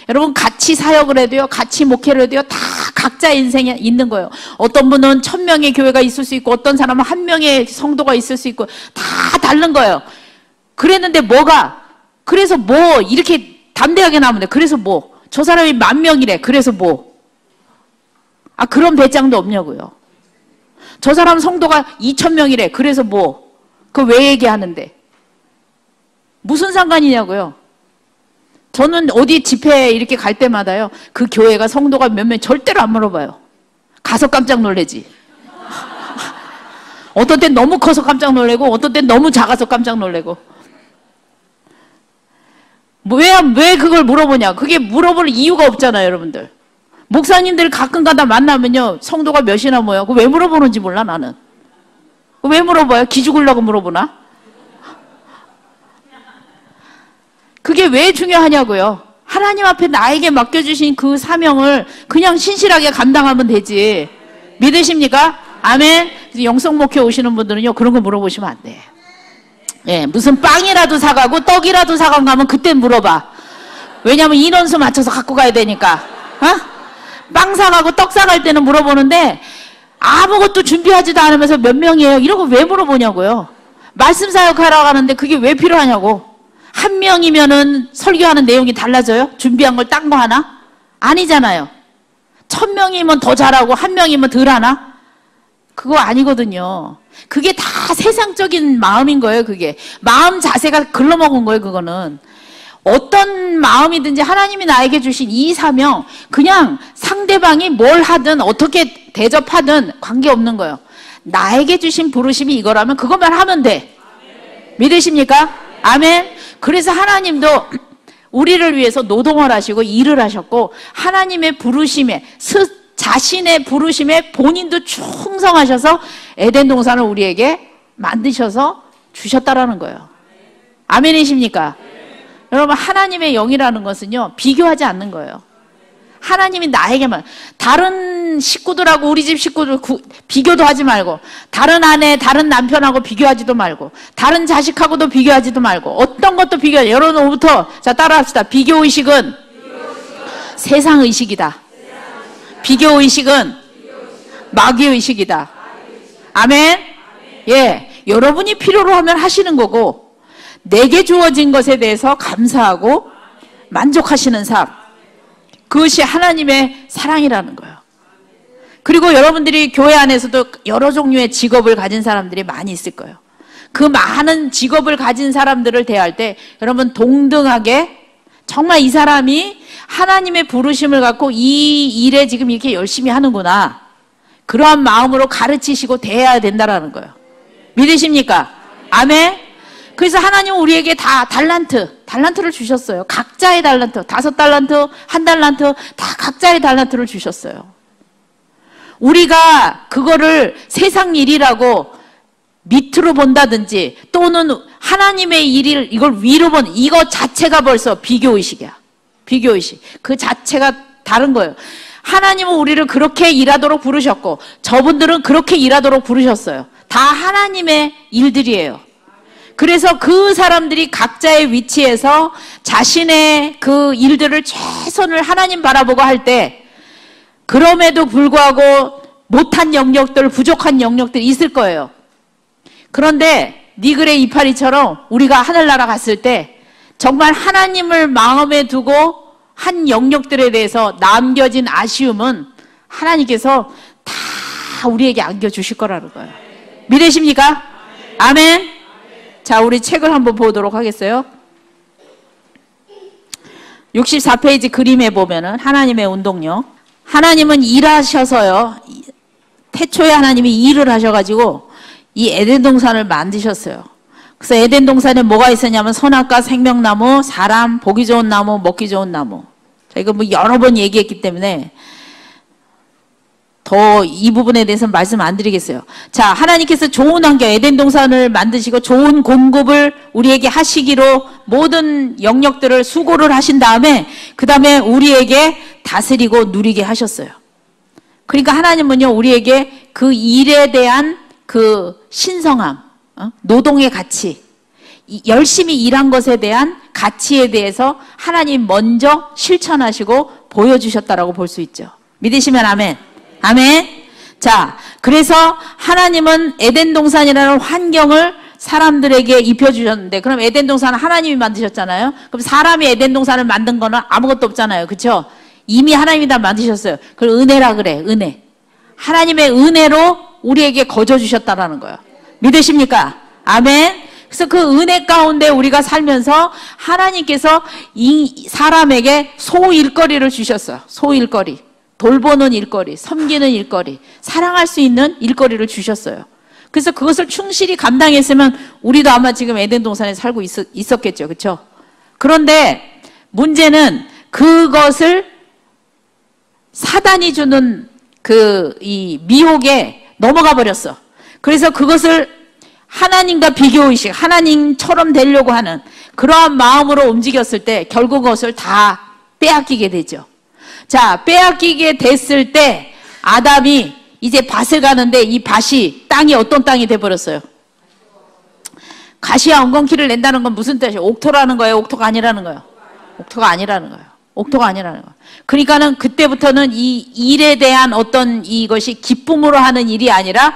여러분, 같이 사역을 해도요, 같이 목회를 해도요, 다 각자의 인생이 있는 거예요. 어떤 분은 1000명의 교회가 있을 수 있고, 어떤 사람은 1명의 성도가 있을 수 있고, 다 다른 거예요. 그랬는데 그래서 이렇게 담대하게 나오면 돼. 그래서 저 사람이 10,000명이래. 그래서 그런 배짱도 없냐고요. 저 사람 성도가 2,000명이래. 그래서 그거 왜 얘기하는데? 무슨 상관이냐고요. 저는 어디 집회 이렇게 갈 때마다요, 그 교회가 성도가 몇 명 절대로 안 물어봐요. 가서 깜짝 놀래지. 어떤 땐 너무 커서 깜짝 놀래고, 어떤 땐 너무 작아서 깜짝 놀래고. 왜 그걸 물어보냐? 그게 물어볼 이유가 없잖아요, 여러분들. 목사님들 가끔 가다 만나면요, 성도가 몇이나 모여. 그거 왜 물어보는지 몰라, 나는. 왜 물어봐요? 기죽으려고 물어보나? 그게 왜 중요하냐고요. 하나님 앞에 나에게 맡겨주신 그 사명을 그냥 신실하게 감당하면 되지. 믿으십니까? 아멘. 영성 목회 오시는 분들은요, 그런 거 물어보시면 안 돼. 예, 무슨 빵이라도 사가고 떡이라도 사가고 가면 그때 물어봐. 왜냐면 인원수 맞춰서 갖고 가야 되니까. 빵 사가고 떡 사갈 때는 물어보는데, 아무것도 준비하지도 않으면서 몇 명이에요? 이런 거 왜 물어보냐고요. 말씀 사역하러 가는데 그게 왜 필요하냐고. 1명이면은 설교하는 내용이 달라져요? 준비한 걸 딴 거 하나? 아니잖아요. 1000명이면 더 잘하고 1명이면 덜 하나? 그거 아니거든요. 그게 다 세상적인 마음인 거예요, 그게. 마음 자세가 글러먹은 거예요, 그거는. 어떤 마음이든지 하나님이 나에게 주신 이 사명, 그냥 상대방이 뭘 하든 어떻게 대접하든 관계없는 거예요. 나에게 주신 부르심이 이거라면 그것만 하면 돼. 믿으십니까? 아멘. 그래서 하나님도 우리를 위해서 노동을 하시고 일을 하셨고, 하나님의 부르심에, 자신의 부르심에 본인도 충성하셔서 에덴 동산을 우리에게 만드셔서 주셨다라는 거예요. 아멘이십니까? 여러분, 하나님의 영이라는 것은요, 비교하지 않는 거예요. 하나님이 나에게만, 다른 식구들하고 우리 집 식구들 비교도 하지 말고, 다른 아내, 다른 남편하고 비교하지도 말고, 다른 자식하고도 비교하지도 말고, 어떤 것도 비교하지. 여러분, 오늘부터 자 따라합시다. 비교의식은 세상의식이다. 비교의식은 마귀의식이다. 아멘? 예, 여러분이 필요로 하면 하시는 거고, 내게 주어진 것에 대해서 감사하고 만족하시는 삶, 그것이 하나님의 사랑이라는 거예요. 그리고 여러분들이 교회 안에서도 여러 종류의 직업을 가진 사람들이 많이 있을 거예요. 그 많은 직업을 가진 사람들을 대할 때 여러분 동등하게, 정말 이 사람이 하나님의 부르심을 갖고 이 일에 지금 이렇게 열심히 하는구나, 그러한 마음으로 가르치시고 대해야 된다라는 거예요. 믿으십니까? 아멘? 그래서 하나님은 우리에게 다 달란트를 주셨어요. 각자의 달란트, 5달란트, 1달란트, 다 각자의 달란트를 주셨어요. 우리가 그거를 세상 일이라고 밑으로 본다든지, 또는 하나님의 일을 이걸 위로 본, 이거 자체가 벌써 비교의식이야. 비교의식. 그 자체가 다른 거예요. 하나님은 우리를 그렇게 일하도록 부르셨고, 저분들은 그렇게 일하도록 부르셨어요. 다 하나님의 일들이에요. 그래서 그 사람들이 각자의 위치에서 자신의 그 일들을 최선을 하나님 바라보고 할 때, 그럼에도 불구하고 못한 영역들, 부족한 영역들이 있을 거예요. 그런데 니글의 이파리처럼 우리가 하늘나라 갔을 때 정말 하나님을 마음에 두고 한 영역들에 대해서 남겨진 아쉬움은 하나님께서 다 우리에게 안겨주실 거라는 거예요. 믿으십니까? 아멘. 자, 우리 책을 한번 보도록 하겠어요. 64페이지 그림에 보면은 하나님의 운동력. 하나님은 일하셔서요, 태초에 하나님이 일을 하셔가지고 이 에덴 동산을 만드셨어요. 그래서 에덴 동산에 뭐가 있었냐면 선악과 생명나무, 사람, 보기 좋은 나무, 먹기 좋은 나무. 자, 이거 뭐 여러 번 얘기했기 때문에 더 이 부분에 대해서는 말씀 안 드리겠어요. 자, 하나님께서 좋은 환경, 에덴 동산을 만드시고 좋은 공급을 우리에게 하시기로 모든 영역들을 수고를 하신 다음에, 그 다음에 우리에게 다스리고 누리게 하셨어요. 그러니까 하나님은요, 우리에게 그 일에 대한 그 신성함, 노동의 가치, 열심히 일한 것에 대한 가치에 대해서 하나님 먼저 실천하시고 보여주셨다라고 볼 수 있죠. 믿으시면 아멘. 아멘. 자, 그래서 하나님은 에덴 동산이라는 환경을 사람들에게 입혀주셨는데, 그럼 에덴 동산은 하나님이 만드셨잖아요. 그럼 사람이 에덴 동산을 만든 거는 아무것도 없잖아요. 그렇죠? 이미 하나님이 다 만드셨어요. 그걸 은혜라 그래. 은혜. 하나님의 은혜로 우리에게 거저 주셨다라는 거예요. 믿으십니까? 아멘. 그래서 그 은혜 가운데 우리가 살면서 하나님께서 이 사람에게 소일거리를 주셨어요. 소일거리. 돌보는 일거리, 섬기는 일거리, 사랑할 수 있는 일거리를 주셨어요. 그래서 그것을 충실히 감당했으면 우리도 아마 지금 에덴 동산에 살고 있었겠죠. 그렇죠? 그런데 문제는 그것을 사단이 주는 이 미혹에 넘어가 버렸어. 그래서 그것을 하나님과 비교의식, 하나님처럼 되려고 하는 그러한 마음으로 움직였을 때 결국 그것을 다 빼앗기게 되죠. 자, 빼앗기게 됐을 때 아담이 이제 밭을 가는데 이 밭이 땅이 어떤 땅이 돼버렸어요? 가시와 엉겅퀴를 낸다는 건 무슨 뜻이에요? 옥토라는 거예요? 옥토가 아니라는 거예요? 옥토가 아니라는 거예요. 옥토가 아니라는 거예요. 그러니까는 그때부터는 이 일에 대한 어떤 이것이 기쁨으로 하는 일이 아니라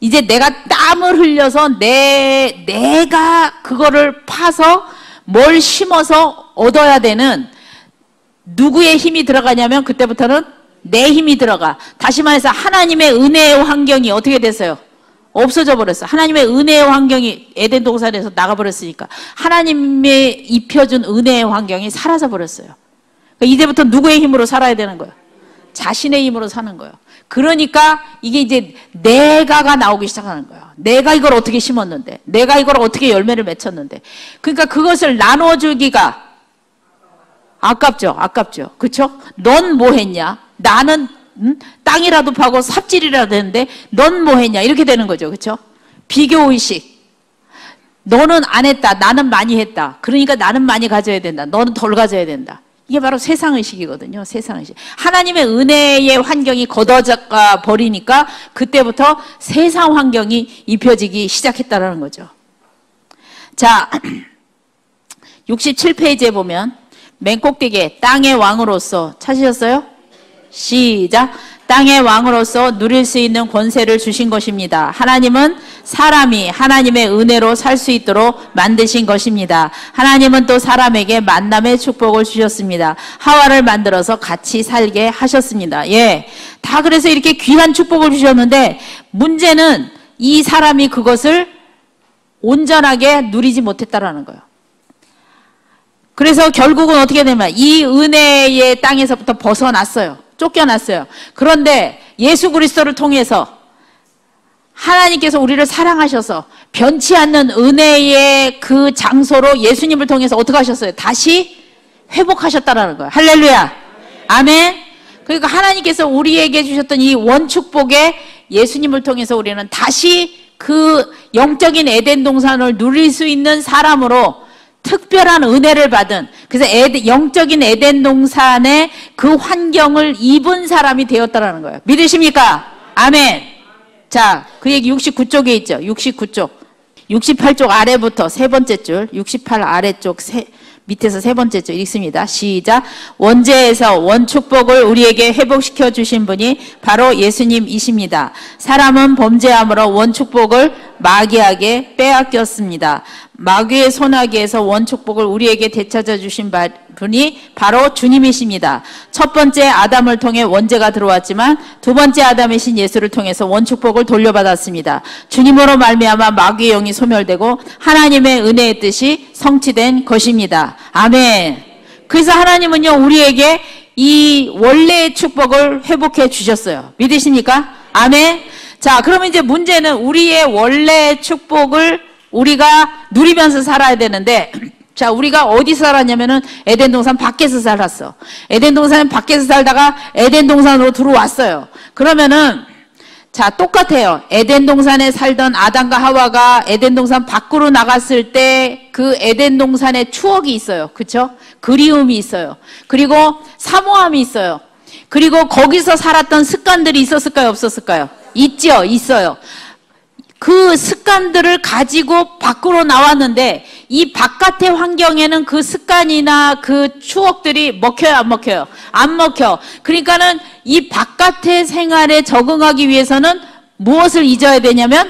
이제 내가 땀을 흘려서 내가 그거를 파서 뭘 심어서 얻어야 되는, 누구의 힘이 들어가냐면 그때부터는 내 힘이 들어가. 다시 말해서 하나님의 은혜의 환경이 어떻게 됐어요? 없어져 버렸어. 하나님의 은혜의 환경이 에덴 동산에서 나가버렸으니까 하나님의 입혀준 은혜의 환경이 사라져 버렸어요. 그러니까 이제부터 누구의 힘으로 살아야 되는 거예요? 자신의 힘으로 사는 거예요. 그러니까 이게 이제 내가가 나오기 시작하는 거예요. 내가 이걸 어떻게 심었는데, 내가 이걸 어떻게 열매를 맺혔는데. 그러니까 그것을 나눠주기가 아깝죠. 아깝죠. 그렇죠? 넌 뭐 했냐? 나는 땅이라도 파고 삽질이라도 했는데 넌 뭐 했냐? 이렇게 되는 거죠. 그렇죠? 비교의식. 너는 안 했다. 나는 많이 했다. 그러니까 나는 많이 가져야 된다. 너는 덜 가져야 된다. 이게 바로 세상의식이거든요. 세상의식. 하나님의 은혜의 환경이 걷어져 버리니까 그때부터 세상 환경이 입혀지기 시작했다는 거죠. 자, 67페이지에 보면 맨 꼭대기에 땅의 왕으로서 찾으셨어요? 시작. 땅의 왕으로서 누릴 수 있는 권세를 주신 것입니다. 하나님은 사람이 하나님의 은혜로 살 수 있도록 만드신 것입니다. 하나님은 또 사람에게 만남의 축복을 주셨습니다. 하와를 만들어서 같이 살게 하셨습니다. 예, 다 그래서 이렇게 귀한 축복을 주셨는데 문제는 이 사람이 그것을 온전하게 누리지 못했다라는 거예요. 그래서 결국은 어떻게 되면 이 은혜의 땅에서부터 벗어났어요. 쫓겨났어요. 그런데 예수 그리스도를 통해서 하나님께서 우리를 사랑하셔서 변치 않는 은혜의 그 장소로 예수님을 통해서 어떻게 하셨어요? 다시 회복하셨다라는 거예요. 할렐루야. 아멘. 그러니까 하나님께서 우리에게 주셨던 이 원축복에 예수님을 통해서 우리는 다시 그 영적인 에덴 동산을 누릴 수 있는 사람으로 특별한 은혜를 받은, 그래서 영적인 에덴 동산의 그 환경을 입은 사람이 되었다라는 거예요. 믿으십니까? 아멘. 자, 그 얘기 69쪽에 있죠. 69쪽. 68쪽 아래부터 세 번째 줄, 68 아래쪽 밑에서 세 번째 줄 읽습니다. 시작. 원죄에서 원축복을 우리에게 회복시켜 주신 분이 바로 예수님이십니다. 사람은 범죄함으로 원축복을 마귀에게 빼앗겼습니다. 마귀의 손아귀에서 원축복을 우리에게 되찾아 주신 분이 바로 주님이십니다. 첫 번째 아담을 통해 원죄가 들어왔지만 두 번째 아담이신 예수를 통해서 원축복을 돌려받았습니다. 주님으로 말미암아 마귀의 영이 소멸되고 하나님의 은혜의 뜻이 성취된 것입니다. 아멘. 그래서 하나님은요 우리에게 이 원래의 축복을 회복해 주셨어요. 믿으십니까? 아멘. 자, 그러면 이제 문제는 우리의 원래의 축복을 우리가 누리면서 살아야 되는데, 자, 우리가 어디서 살았냐면은 에덴 동산 밖에서 살았어. 에덴 동산 밖에서 살다가 에덴 동산으로 들어왔어요. 그러면은, 자, 똑같아요. 에덴 동산에 살던 아담과 하와가 에덴 동산 밖으로 나갔을 때 그 에덴 동산의 추억이 있어요. 그쵸? 그리움이 있어요. 그리고 사모함이 있어요. 그리고 거기서 살았던 습관들이 있었을까요? 없었을까요? 있죠? 있어요. 그 습관들을 가지고 밖으로 나왔는데 이 바깥의 환경에는 그 습관이나 그 추억들이 먹혀요, 안 먹혀요? 안 먹혀. 그러니까는 이 바깥의 생활에 적응하기 위해서는 무엇을 잊어야 되냐면,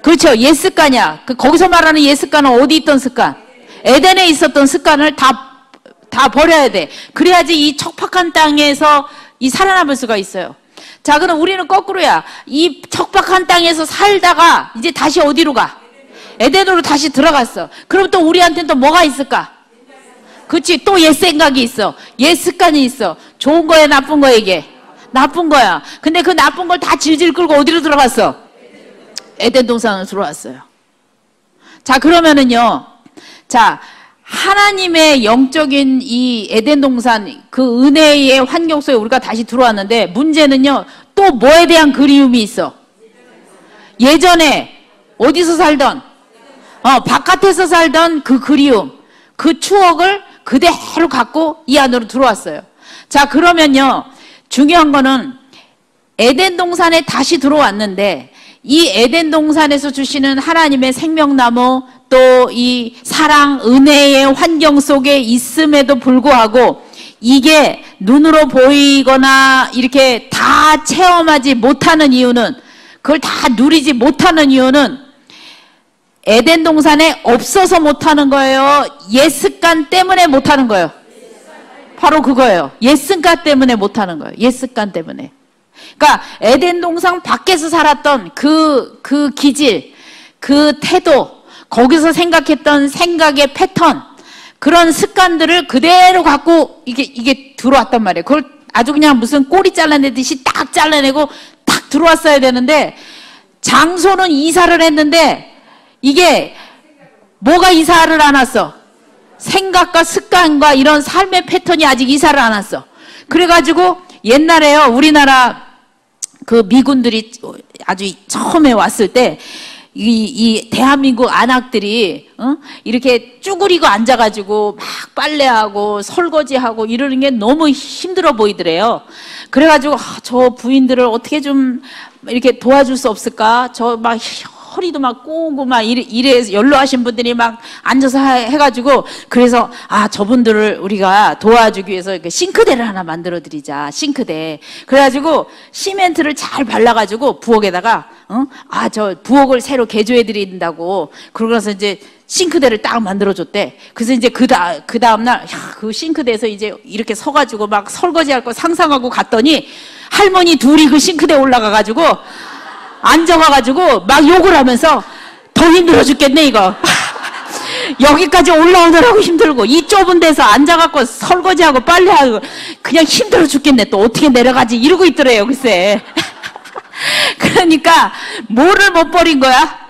그렇죠, 옛 습관이야. 거기서 말하는 옛 습관은 어디 있던 습관? 에덴에 있었던 습관을 다 버려야 돼. 그래야지 이 척박한 땅에서 살아남을 수가 있어요. 자, 그럼 우리는 거꾸로야. 이 척박한 땅에서 살다가 이제 다시 어디로 가? 에덴으로 다시 들어갔어. 그럼 또 우리한테는 또 뭐가 있을까? 그치, 또 옛 생각이 있어. 옛 습관이 있어. 좋은 거야, 나쁜 거야, 이게? 나쁜 거야. 근데 그 나쁜 걸 다 질질 끌고 어디로 들어갔어? 에덴 동산으로 들어왔어요. 자, 그러면은요. 자, 하나님의 영적인 이 에덴 동산 그 은혜의 환경 속에 우리가 다시 들어왔는데 문제는요 또 뭐에 대한 그리움이 있어? 예전에 어디서 살던 바깥에서 살던 그 그리움, 그 추억을 그대로 갖고 이 안으로 들어왔어요. 자, 그러면요 중요한 거는 에덴 동산에 다시 들어왔는데 이 에덴 동산에서 주시는 하나님의 생명나무 또 이 사랑, 은혜의 환경 속에 있음에도 불구하고 이게 눈으로 보이거나 이렇게 다 체험하지 못하는 이유는, 그걸 다 누리지 못하는 이유는 에덴 동산에 없어서 못하는 거예요? 옛 습관 때문에 못하는 거예요? 바로 그거예요. 옛 습관 때문에 못하는 거예요. 옛 습관 때문에. 그러니까 에덴 동산 밖에서 살았던 그 기질, 그 태도, 거기서 생각했던 생각의 패턴, 그런 습관들을 그대로 갖고 이게 들어왔단 말이에요. 그걸 아주 그냥 무슨 꼬리 잘라내듯이 딱 잘라내고 딱 들어왔어야 되는데 장소는 이사를 했는데 이게 뭐가 이사를 안 왔어? 생각과 습관과 이런 삶의 패턴이 아직 이사를 안 왔어. 그래가지고 옛날에요 우리나라 그 미군들이 아주 처음에 왔을 때 이 대한민국 안악들이 이렇게 쭈그리고 앉아가지고 막 빨래하고 설거지하고 이러는 게 너무 힘들어 보이더래요. 그래가지고 저 부인들을 어떻게 좀 이렇게 도와줄 수 없을까? 저 막 허리도 막 꼬고 막 이래 연로하신 분들이 막 앉아서 해가지고 그래서 저분들을 우리가 도와주기 위해서 이렇게 싱크대를 하나 만들어 드리자. 싱크대. 그래가지고 시멘트를 잘 발라가지고 부엌에다가 저 부엌을 새로 개조해 드린다고 그러고서 이제 싱크대를 딱 만들어줬대. 그래서 이제 그 다음날 그 싱크대에서 이제 이렇게 서가지고 막 설거지할 거 상상하고 갔더니 할머니 둘이 그 싱크대에 올라가가지고 앉아가가지고 막 욕을 하면서 더 힘들어 죽겠네 이거. 여기까지 올라오느라고 힘들고 이 좁은 데서 앉아갖고 설거지하고 빨래하고 그냥 힘들어 죽겠네. 또 어떻게 내려가지 이러고 있더래요 글쎄. 그러니까 뭐를 못 버린 거야?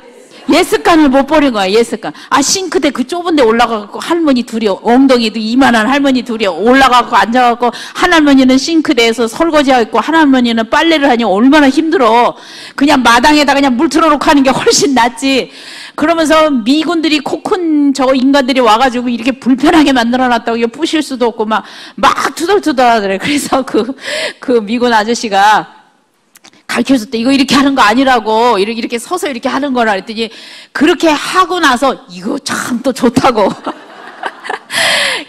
예습관을 못 버린 거야. 예습관. 싱크대 그 좁은 데 올라가갖고 할머니 둘이 엉덩이도 이만한 할머니 둘이 올라가갖고 앉아갖고 한 할머니는 싱크대에서 설거지하고 있고 한 할머니는 빨래를 하니 얼마나 힘들어. 그냥 마당에다 그냥 물 틀어놓고 하는 게 훨씬 낫지. 그러면서 미군들이 코 큰 저 인간들이 와가지고 이렇게 불편하게 만들어놨다고 이거 부실 수도 없고 막 투덜투덜 하더래. 그래서 그 미군 아저씨가 가르쳐줬대. 이거 이렇게 하는 거 아니라고. 이렇게 서서 이렇게 하는 거라 그랬더니 그렇게 하고 나서 이거 참 또 좋다고.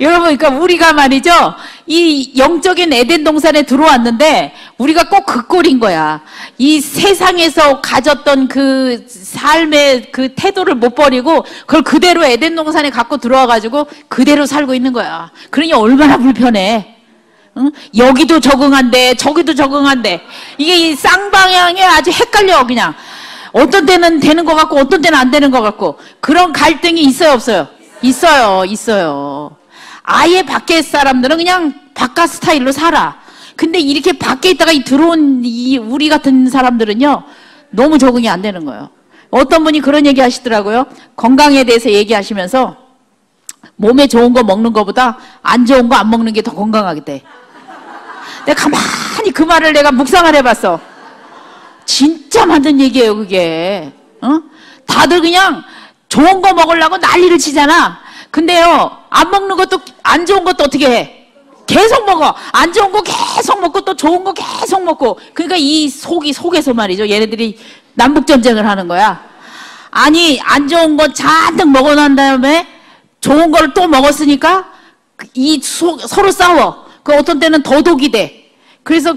여러분, 그러니까 우리가 말이죠. 이 영적인 에덴 동산에 들어왔는데 우리가 꼭 그 꼴인 거야. 이 세상에서 가졌던 그 삶의 그 태도를 못 버리고 그걸 그대로 에덴 동산에 갖고 들어와가지고 그대로 살고 있는 거야. 그러니 얼마나 불편해. 여기도 적응한대 저기도 적응한대. 이게 이 쌍방향에 아주 헷갈려. 그냥 어떤 때는 되는 것 같고 어떤 때는 안 되는 것 같고. 그런 갈등이 있어요 없어요? 있어요. 아예 밖에 사람들은 그냥 바깥 스타일로 살아. 근데 이렇게 밖에 있다가 들어온 이 우리 같은 사람들은요 너무 적응이 안 되는 거예요. 어떤 분이 그런 얘기 하시더라고요. 건강에 대해서 얘기하시면서 몸에 좋은 거 먹는 거보다 안 좋은 거 안 먹는 게 더 건강하겠대. 내가 가만히 그 말을 내가 묵상을 해봤어. 진짜 맞는 얘기예요 그게. 다들 그냥 좋은 거 먹으려고 난리를 치잖아. 근데요 안 먹는 것도 안 좋은 것도 어떻게 해? 계속 먹어. 안 좋은 거 계속 먹고 또 좋은 거 계속 먹고. 그러니까 이 속에서 말이죠 얘네들이 남북전쟁을 하는 거야. 아니 안 좋은 거 잔뜩 먹어놓은 다음에 좋은 걸 또 먹었으니까 서로 싸워. 그 어떤 때는 더독이 돼. 그래서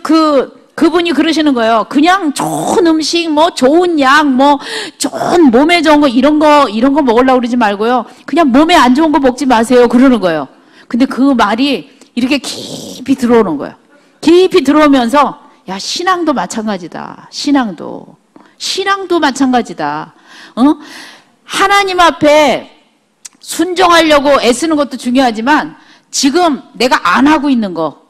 그분이 그러시는 거예요. 그냥 좋은 음식, 뭐 좋은 약, 뭐 좋은 몸에 좋은 거 이런 거 먹으려고 그러지 말고요. 그냥 몸에 안 좋은 거 먹지 마세요. 그러는 거예요. 근데 그 말이 이렇게 깊이 들어오는 거예요. 깊이 들어오면서 야 신앙도 마찬가지다. 신앙도 마찬가지다. 하나님 앞에 순종하려고 애쓰는 것도 중요하지만 지금 내가 안 하고 있는 거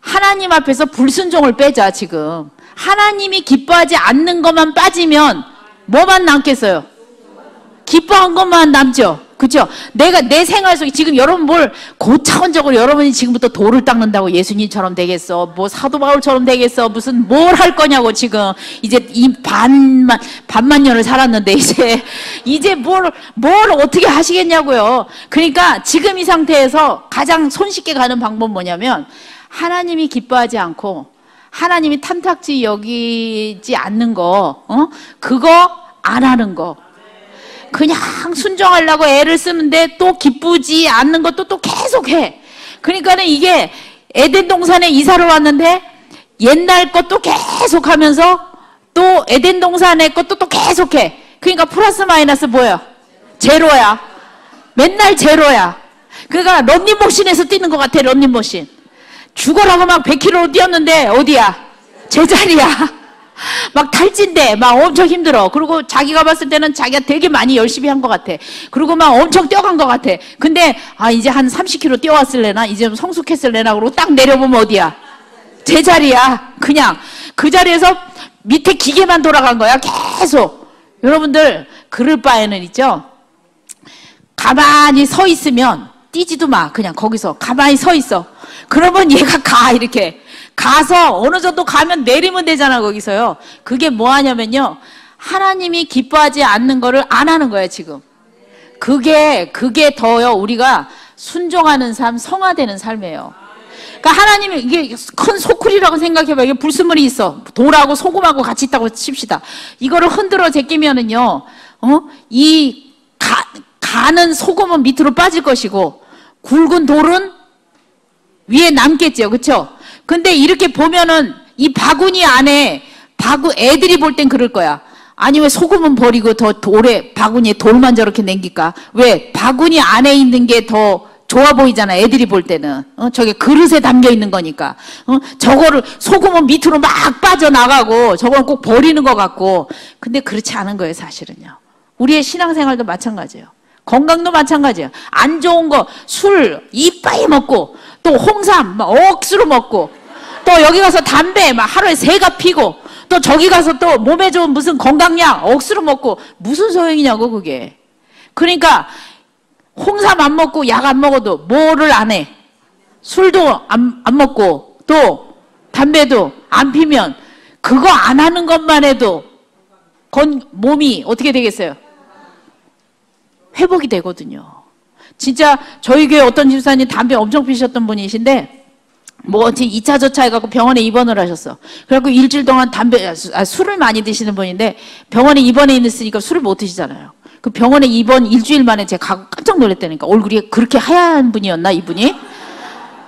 하나님 앞에서 불순종을 빼자. 지금 하나님이 기뻐하지 않는 것만 빠지면 뭐만 남겠어요? 기뻐한 것만 남죠. 그렇죠? 내가 내 생활 속에 지금 여러분 뭘 고차원적으로 여러분이 지금부터 돌을 닦는다고 예수님처럼 되겠어? 뭐 사도 바울처럼 되겠어? 무슨 뭘 할 거냐고. 지금 이제 이 반만 년을 살았는데 이제 뭘 어떻게 하시겠냐고요. 그러니까 지금 이 상태에서 가장 손쉽게 가는 방법 뭐냐면 하나님이 기뻐하지 않고 하나님이 탐탁지 여기지 않는 거 그거 안 하는 거. 그냥 순종하려고 애를 쓰는데 또 기쁘지 않는 것도 또 계속해. 그러니까는 이게 에덴 동산에 이사를 왔는데 옛날 것도 계속하면서 또 에덴 동산의 것도 또 계속해. 그러니까 플러스 마이너스 뭐야? 제로야. 맨날 제로야. 그러니까 런닝머신에서 뛰는 것 같아. 런닝머신. 죽어라고 막 100km로 뛰었는데 어디야? 제자리야. 막 탈진돼. 막 엄청 힘들어. 그리고 자기가 봤을 때는 자기가 되게 많이 열심히 한 것 같아. 그리고 막 엄청 뛰어간 것 같아. 근데 이제 한 30km 뛰어왔을래나? 이제 좀 성숙했을래나? 그러고 딱 내려보면 어디야? 제자리야. 그냥 그 자리에서 밑에 기계만 돌아간 거야. 계속. 여러분들 그럴 바에는 있죠. 가만히 서 있으면 뛰지도 마. 그냥 거기서 가만히 서 있어. 그러면 얘가 가. 이렇게 가서 어느 정도 가면 내리면 되잖아. 거기서요. 그게 뭐 하냐면요 하나님이 기뻐하지 않는 거를 안 하는 거예요, 지금. 그게 더요, 우리가 순종하는 삶, 성화되는 삶이에요. 그러니까 하나님이 이게 큰 소쿠리라고 생각해봐. 이게 불순물이 있어. 돌하고 소금하고 같이 있다고 칩시다. 이거를 흔들어 제끼면은요, 가는 소금은 밑으로 빠질 것이고, 굵은 돌은 위에 남겠죠. 그쵸? 근데 이렇게 보면은 이 바구니 안에, 애들이 볼 땐 그럴 거야. 아니, 왜 소금은 버리고 더 바구니에 돌만 저렇게 남길까? 왜? 바구니 안에 있는 게 더 좋아 보이잖아, 애들이 볼 때는. 저게 그릇에 담겨 있는 거니까. 저거를, 소금은 밑으로 막 빠져나가고, 저건 꼭 버리는 것 같고. 근데 그렇지 않은 거예요, 사실은요. 우리의 신앙생활도 마찬가지예요. 건강도 마찬가지예요. 안 좋은 거, 술 이빠이 먹고, 또 홍삼 막 억수로 먹고, 또 여기 가서 담배 막 하루에 3갑 피고, 또 저기 가서 또 몸에 좋은 무슨 건강약 억수로 먹고, 무슨 소용이냐고, 그게. 그러니까, 홍삼 안 먹고 약 안 먹어도 뭐를 안 해. 술도 안 먹고 또 담배도 안 피면 그거 안 하는 것만 해도 몸이 어떻게 되겠어요? 회복이 되거든요. 진짜 저희 교회 어떤 집사님 담배 엄청 피셨던 분이신데 뭐 2차 저차 해갖고 병원에 입원을 하셨어. 그래갖고 일주일 동안 술을 많이 드시는 분인데 병원에 입원해 있으니까 술을 못 드시잖아요. 그 병원에 입원 일주일 만에 제가 가고 깜짝 놀랐다니까. 얼굴이 그렇게 하얀 분이었나, 이분이?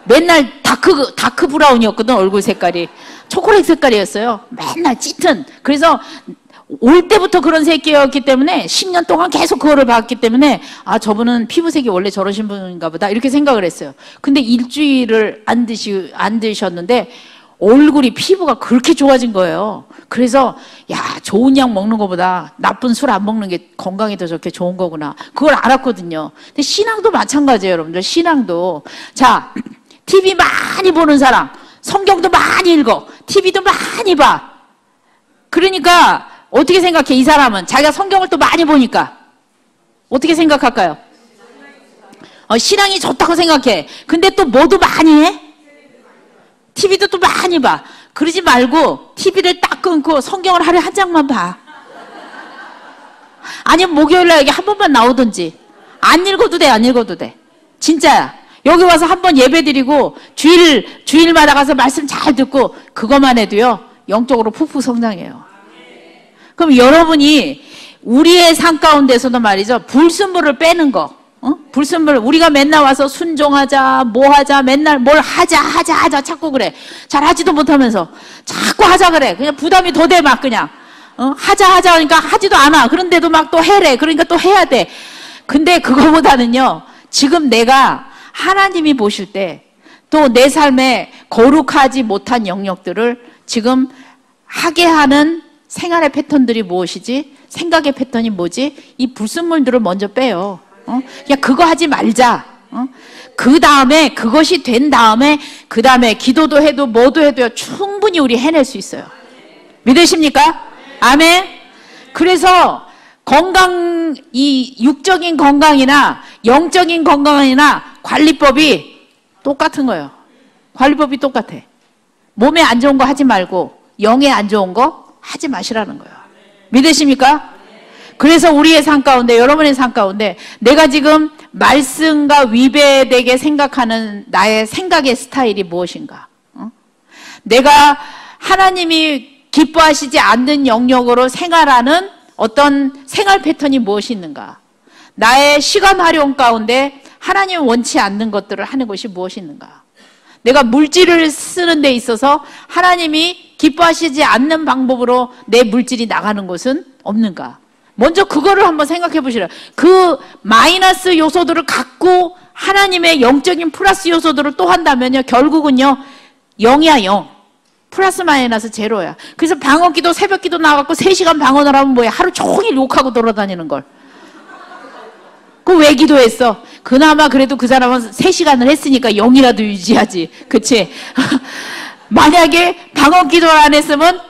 맨날 다크 브라운이었거든, 얼굴 색깔이. 초콜릿 색깔이었어요. 맨날 짙은. 그래서 올 때부터 그런 새끼였기 때문에 10년 동안 계속 그거를 봤기 때문에 아, 저분은 피부색이 원래 저러신 분인가 보다 이렇게 생각을 했어요. 근데 일주일을 안 드셨는데 얼굴이, 피부가 그렇게 좋아진 거예요. 그래서 야, 좋은 약 먹는 것보다 나쁜 술 안 먹는 게 건강에 더 좋게 좋은 거구나. 그걸 알았거든요. 근데 신앙도 마찬가지예요, 여러분들. 신앙도. 자, TV 많이 보는 사람, 성경도 많이 읽어, TV도 많이 봐. 그러니까 어떻게 생각해, 이 사람은? 자기가 성경을 또 많이 보니까 어떻게 생각할까요? 신앙이 좋다고 생각해. 근데 또 뭐도 많이 해? TV도 또 많이 봐. 그러지 말고 TV를 딱 끊고 성경을 하루에 한 장만 봐. 아니면 목요일날 여기 한 번만 나오든지. 안 읽어도 돼, 안 읽어도 돼. 진짜야. 여기 와서 한 번 예배 드리고 주일마다 가서 말씀 잘 듣고 그것만 해도요, 영적으로 푹푹 성장해요. 그럼 여러분이 우리의 삶 가운데서도 말이죠, 불순물을 빼는 거. 불순물, 우리가 맨날 와서 순종하자, 뭐 하자, 맨날 뭘 하자, 자꾸 그래. 잘 하지도 못하면서. 자꾸 하자 그래. 그냥 부담이 더 돼, 막 그냥. 하자, 그러니까 하지도 않아. 그런데도 막 또 해래. 그러니까 또 해야 돼. 근데 그거보다는요, 지금 내가 하나님이 보실 때, 또 내 삶에 거룩하지 못한 영역들을 지금 하게 하는 생활의 패턴들이 무엇이지? 생각의 패턴이 뭐지? 이 불순물들을 먼저 빼요. 그냥 그거 하지 말자. 그 다음에, 그것이 된 다음에, 그 다음에 기도도 해도 뭐도 해도요, 충분히 우리 해낼 수 있어요. 믿으십니까? 아멘? 그래서 이 육적인 건강이나 영적인 건강이나 관리법이 똑같은 거예요. 관리법이 똑같아. 몸에 안 좋은 거 하지 말고, 영에 안 좋은 거 하지 마시라는 거예요. 믿으십니까? 그래서 우리의 삶 가운데, 여러분의 삶 가운데 내가 지금 말씀과 위배되게 생각하는 나의 생각의 스타일이 무엇인가? 내가 하나님이 기뻐하시지 않는 영역으로 생활하는 어떤 생활 패턴이 무엇이 있는가? 나의 시간 활용 가운데 하나님이 원치 않는 것들을 하는 것이 무엇이 있는가? 내가 물질을 쓰는 데 있어서 하나님이 기뻐하시지 않는 방법으로 내 물질이 나가는 것은 없는가? 먼저 그거를 한번 생각해 보시라. 그 마이너스 요소들을 갖고 하나님의 영적인 플러스 요소들을 또 한다면요, 결국은요, 0이야, 0. 플러스 마이너스 제로야. 그래서 방언기도, 새벽기도 나와갖고 3시간 방언을 하면 뭐야? 하루 종일 욕하고 돌아다니는 걸. 그 왜 기도했어? 그나마 그래도 그 사람은 3시간을 했으니까 0이라도 유지하지. 그치? 만약에 방언기도를 안 했으면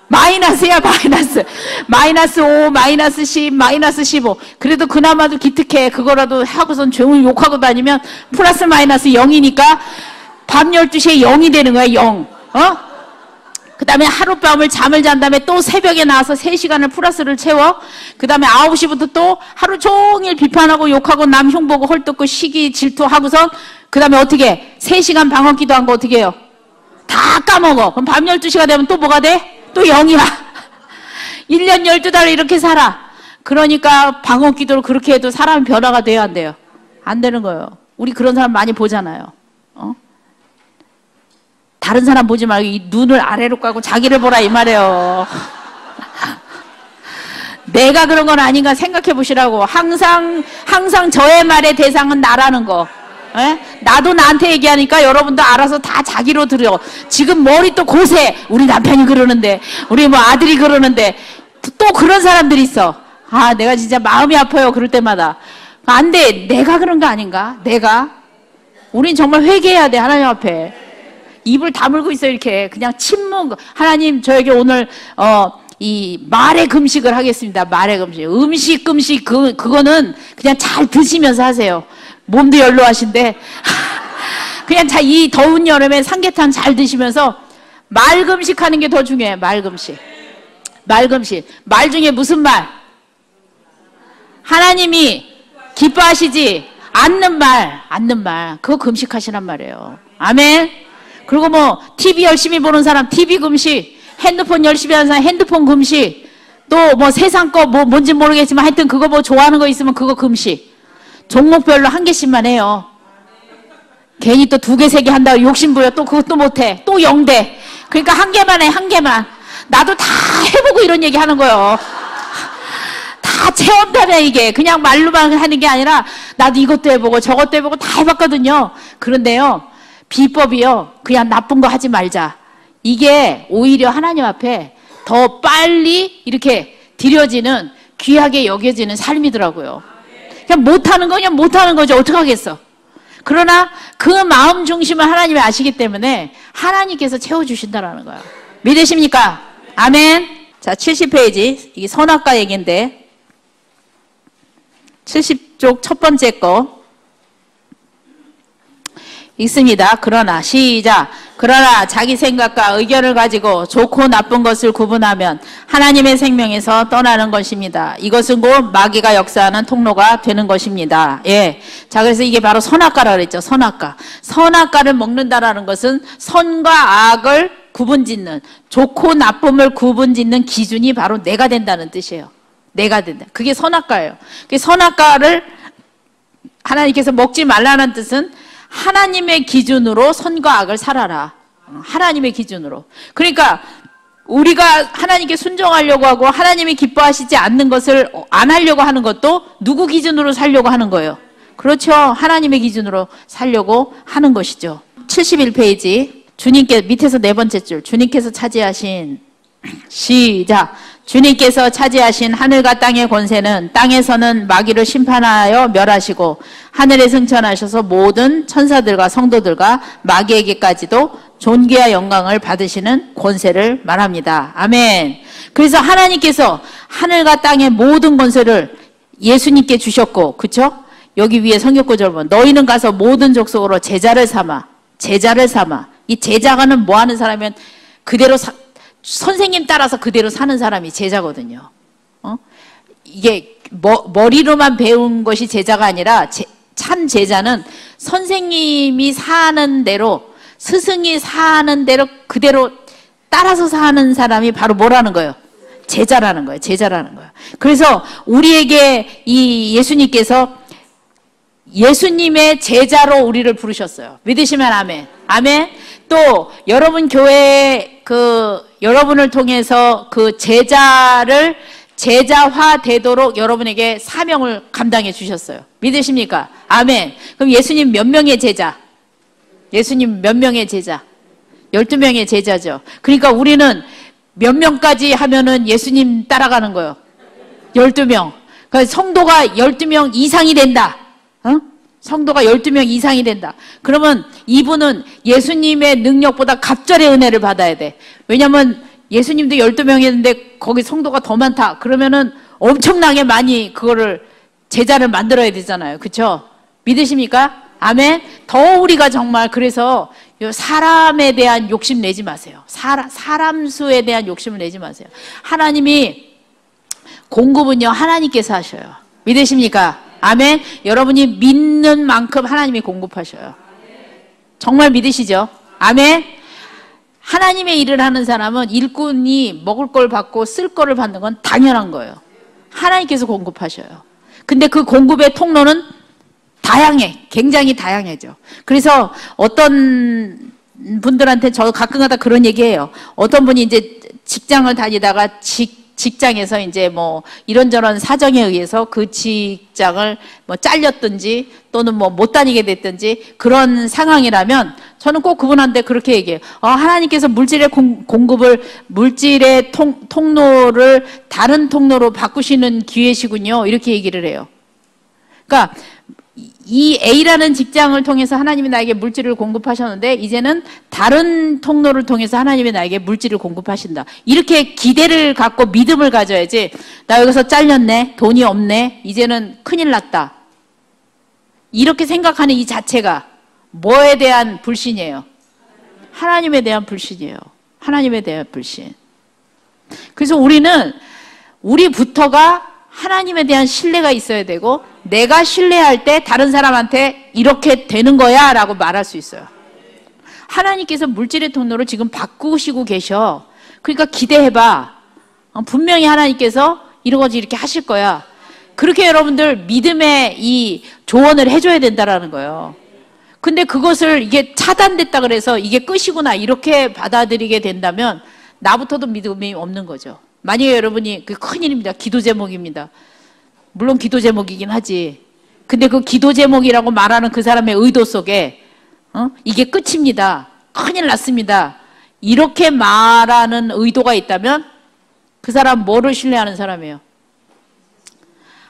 마이너스야, 마이너스. 마이너스 5, 마이너스 10, 마이너스 15. 그래도 그나마도 기특해. 그거라도 하고선 종일 욕하고 다니면 플러스 마이너스 0이니까 밤 12시에 0이 되는 거야, 0. 그 다음에 하룻밤을 잠을 잔 다음에 또 새벽에 나와서 3시간을 플러스를 채워. 그 다음에 9시부터 또 하루 종일 비판하고 욕하고 남 흉보고 헐뜯고 시기 질투하고선 그 다음에 어떻게 3시간 방언 기도한 거 어떻게 해요? 다 까먹어. 그럼 밤 12시가 되면 또 뭐가 돼? 또 0이야. 1년 12달 이렇게 살아. 그러니까 방언 기도를 그렇게 해도 사람이 변화가 돼야 안 돼요? 안 되는 거예요. 우리 그런 사람 많이 보잖아요. 다른 사람 보지 말고 이 눈을 아래로 까고 자기를 보라 이 말이에요. 내가 그런 건 아닌가 생각해 보시라고. 항상 저의 말의 대상은 나라는 거. 에? 나도 나한테 얘기하니까 여러분도 알아서 다 자기로 들여. 지금 머리 또 고세. 우리 남편이 그러는데, 우리 뭐 아들이 그러는데, 또 그런 사람들이 있어. 아, 내가 진짜 마음이 아파요. 그럴 때마다. 안 돼. 내가 그런 거 아닌가? 내가. 우린 정말 회개해야 돼. 하나님 앞에. 입을 다물고 있어. 이렇게. 그냥 침묵. 하나님, 저에게 오늘, 이 말의 금식을 하겠습니다. 말의 금식. 금식, 그거는 그냥 잘 드시면서 하세요. 몸도 연로하신데. 그냥 이 더운 여름에 삼계탕 잘 드시면서 말 금식하는 게 더 중요해. 말 금식. 말 금식. 말 중에 무슨 말? 하나님이 기뻐하시지 않는 말. 그거 금식하시란 말이에요. 아멘. 그리고 뭐 TV 열심히 보는 사람 TV 금식, 핸드폰 열심히 하는 사람 핸드폰 금식, 또 뭐 세상 거 뭐 뭔지 모르겠지만 하여튼 그거 뭐 좋아하는 거 있으면 그거 금식. 종목별로 1개씩만 해요. 괜히 또 2개, 3개 한다고 욕심부려. 또 그것도 못해. 또 0대. 그러니까 1개만 해. 1개만. 나도 다 해보고 이런 얘기 하는 거예요. 다 체험담이야 이게. 그냥 말로만 하는 게 아니라 나도 이것도 해보고 저것도 해보고 다 해봤거든요. 그런데요, 비법이요, 그냥 나쁜 거 하지 말자. 이게 오히려 하나님 앞에 더 빨리 이렇게 드려지는, 귀하게 여겨지는 삶이더라고요. 그냥 못하는 거 그냥 못하는 거죠. 어떡하겠어. 그러나 그 마음 중심을 하나님이 아시기 때문에 하나님께서 채워주신다라는 거야. 믿으십니까? 아멘. 자, 70페이지. 이게 선악과 얘기인데 70쪽 첫 번째 거 있습니다. 그러나 시작. 그러나 자기 생각과 의견을 가지고 좋고 나쁜 것을 구분하면 하나님의 생명에서 떠나는 것입니다. 이것은 곧 마귀가 역사하는 통로가 되는 것입니다. 예. 자, 그래서 이게 바로 선악과라 그랬죠. 선악과. 선악과를 먹는다라는 것은 선과 악을 구분짓는, 좋고 나쁨을 구분짓는 기준이 바로 내가 된다는 뜻이에요. 내가 된다. 그게 선악과예요. 그 선악과를 하나님께서 먹지 말라는 뜻은 하나님의 기준으로 선과 악을 살아라. 하나님의 기준으로. 그러니까 우리가 하나님께 순종하려고 하고 하나님이 기뻐하시지 않는 것을 안 하려고 하는 것도 누구 기준으로 살려고 하는 거예요? 그렇죠. 하나님의 기준으로 살려고 하는 것이죠. 71페이지. 주님께, 밑에서 4번째 줄. 주님께서 차지하신, 시작. 주님께서 차지하신 하늘과 땅의 권세는 땅에서는 마귀를 심판하여 멸하시고 하늘에 승천하셔서 모든 천사들과 성도들과 마귀에게까지도 존귀와 영광을 받으시는 권세를 말합니다. 아멘. 그래서 하나님께서 하늘과 땅의 모든 권세를 예수님께 주셨고, 그쵸? 여기 위에 성경구절 보면 너희는 가서 모든 족속으로 제자를 삼아. 이 제자가는 뭐 하는 사람이면 그대로 선생님 따라서 그대로 사는 사람이 제자거든요. 이게 머리로만 배운 것이 제자가 아니라 참 제자는 선생님이 사는 대로, 스승이 사는 대로 그대로 따라서 사는 사람이 바로 뭐라는 거예요? 제자라는 거예요. 제자라는 거예요. 그래서 우리에게 이 예수님께서 예수님의 제자로 우리를 부르셨어요. 믿으시면 아멘. 아멘. 또 여러분 교회 여러분을 통해서 그 제자화 되도록 여러분에게 사명을 감당해 주셨어요. 믿으십니까? 아멘. 그럼 예수님 몇 명의 제자? 예수님 몇 명의 제자? 12명의 제자죠. 그러니까 우리는 몇 명까지 하면은 예수님 따라가는 거예요? 12명. 그러니까 성도가 12명 이상이 된다. 성도가 12명 이상이 된다. 그러면 이분은 예수님의 능력보다 갑절의 은혜를 받아야 돼. 왜냐면 예수님도 12명이었는데 거기 성도가 더 많다. 그러면은 엄청나게 많이 그거를 제자를 만들어야 되잖아요. 그쵸? 믿으십니까? 아멘. 더 우리가 정말 그래서 요 사람에 대한 욕심 내지 마세요. 사람 수에 대한 욕심을 내지 마세요. 하나님이 공급은요, 하나님께서 하셔요. 믿으십니까? 아멘. 여러분이 믿는 만큼 하나님이 공급하셔요. 정말 믿으시죠? 아멘. 하나님의 일을 하는 사람은 일꾼이 먹을 걸 받고 쓸 거를 받는 건 당연한 거예요. 하나님께서 공급하셔요. 근데 그 공급의 통로는 다양해. 굉장히 다양해져. 그래서 어떤 분들한테 저 가끔가다 그런 얘기해요. 어떤 분이 이제 직장을 다니다가 직장에서 이제 뭐 이런저런 사정에 의해서 그 직장을 뭐 잘렸든지 또는 뭐 못 다니게 됐든지 그런 상황이라면 저는 꼭 그분한테 그렇게 얘기해요. 하나님께서 물질의 공급을, 물질의 통로를 다른 통로로 바꾸시는 기회시군요. 이렇게 얘기를 해요. 그러니까 이 A라는 직장을 통해서 하나님이 나에게 물질을 공급하셨는데 이제는 다른 통로를 통해서 하나님이 나에게 물질을 공급하신다. 이렇게 기대를 갖고 믿음을 가져야지, 나 여기서 잘렸네, 돈이 없네, 이제는 큰일 났다, 이렇게 생각하는 이 자체가 뭐에 대한 불신이에요? 하나님에 대한 불신이에요. 하나님에 대한 불신. 그래서 우리부터가 하나님에 대한 신뢰가 있어야 되고, 내가 신뢰할 때 다른 사람한테 이렇게 되는 거야 라고 말할 수 있어요. 하나님께서 물질의 통로를 지금 바꾸시고 계셔. 그러니까 기대해봐. 분명히 하나님께서 이러고지 이렇게 하실 거야. 그렇게 여러분들 믿음의 이 조언을 해줘야 된다라는 거예요. 근데 그것을 이게 차단됐다 그래서 이게 끝이구나 이렇게 받아들이게 된다면 나부터도 믿음이 없는 거죠. 만약에 여러분이, 그 큰일입니다. 기도 제목입니다. 물론 기도 제목이긴 하지. 근데 그 기도 제목이라고 말하는 그 사람의 의도 속에 이게 끝입니다, 큰일 났습니다, 이렇게 말하는 의도가 있다면 그 사람 뭐를 신뢰하는 사람이에요?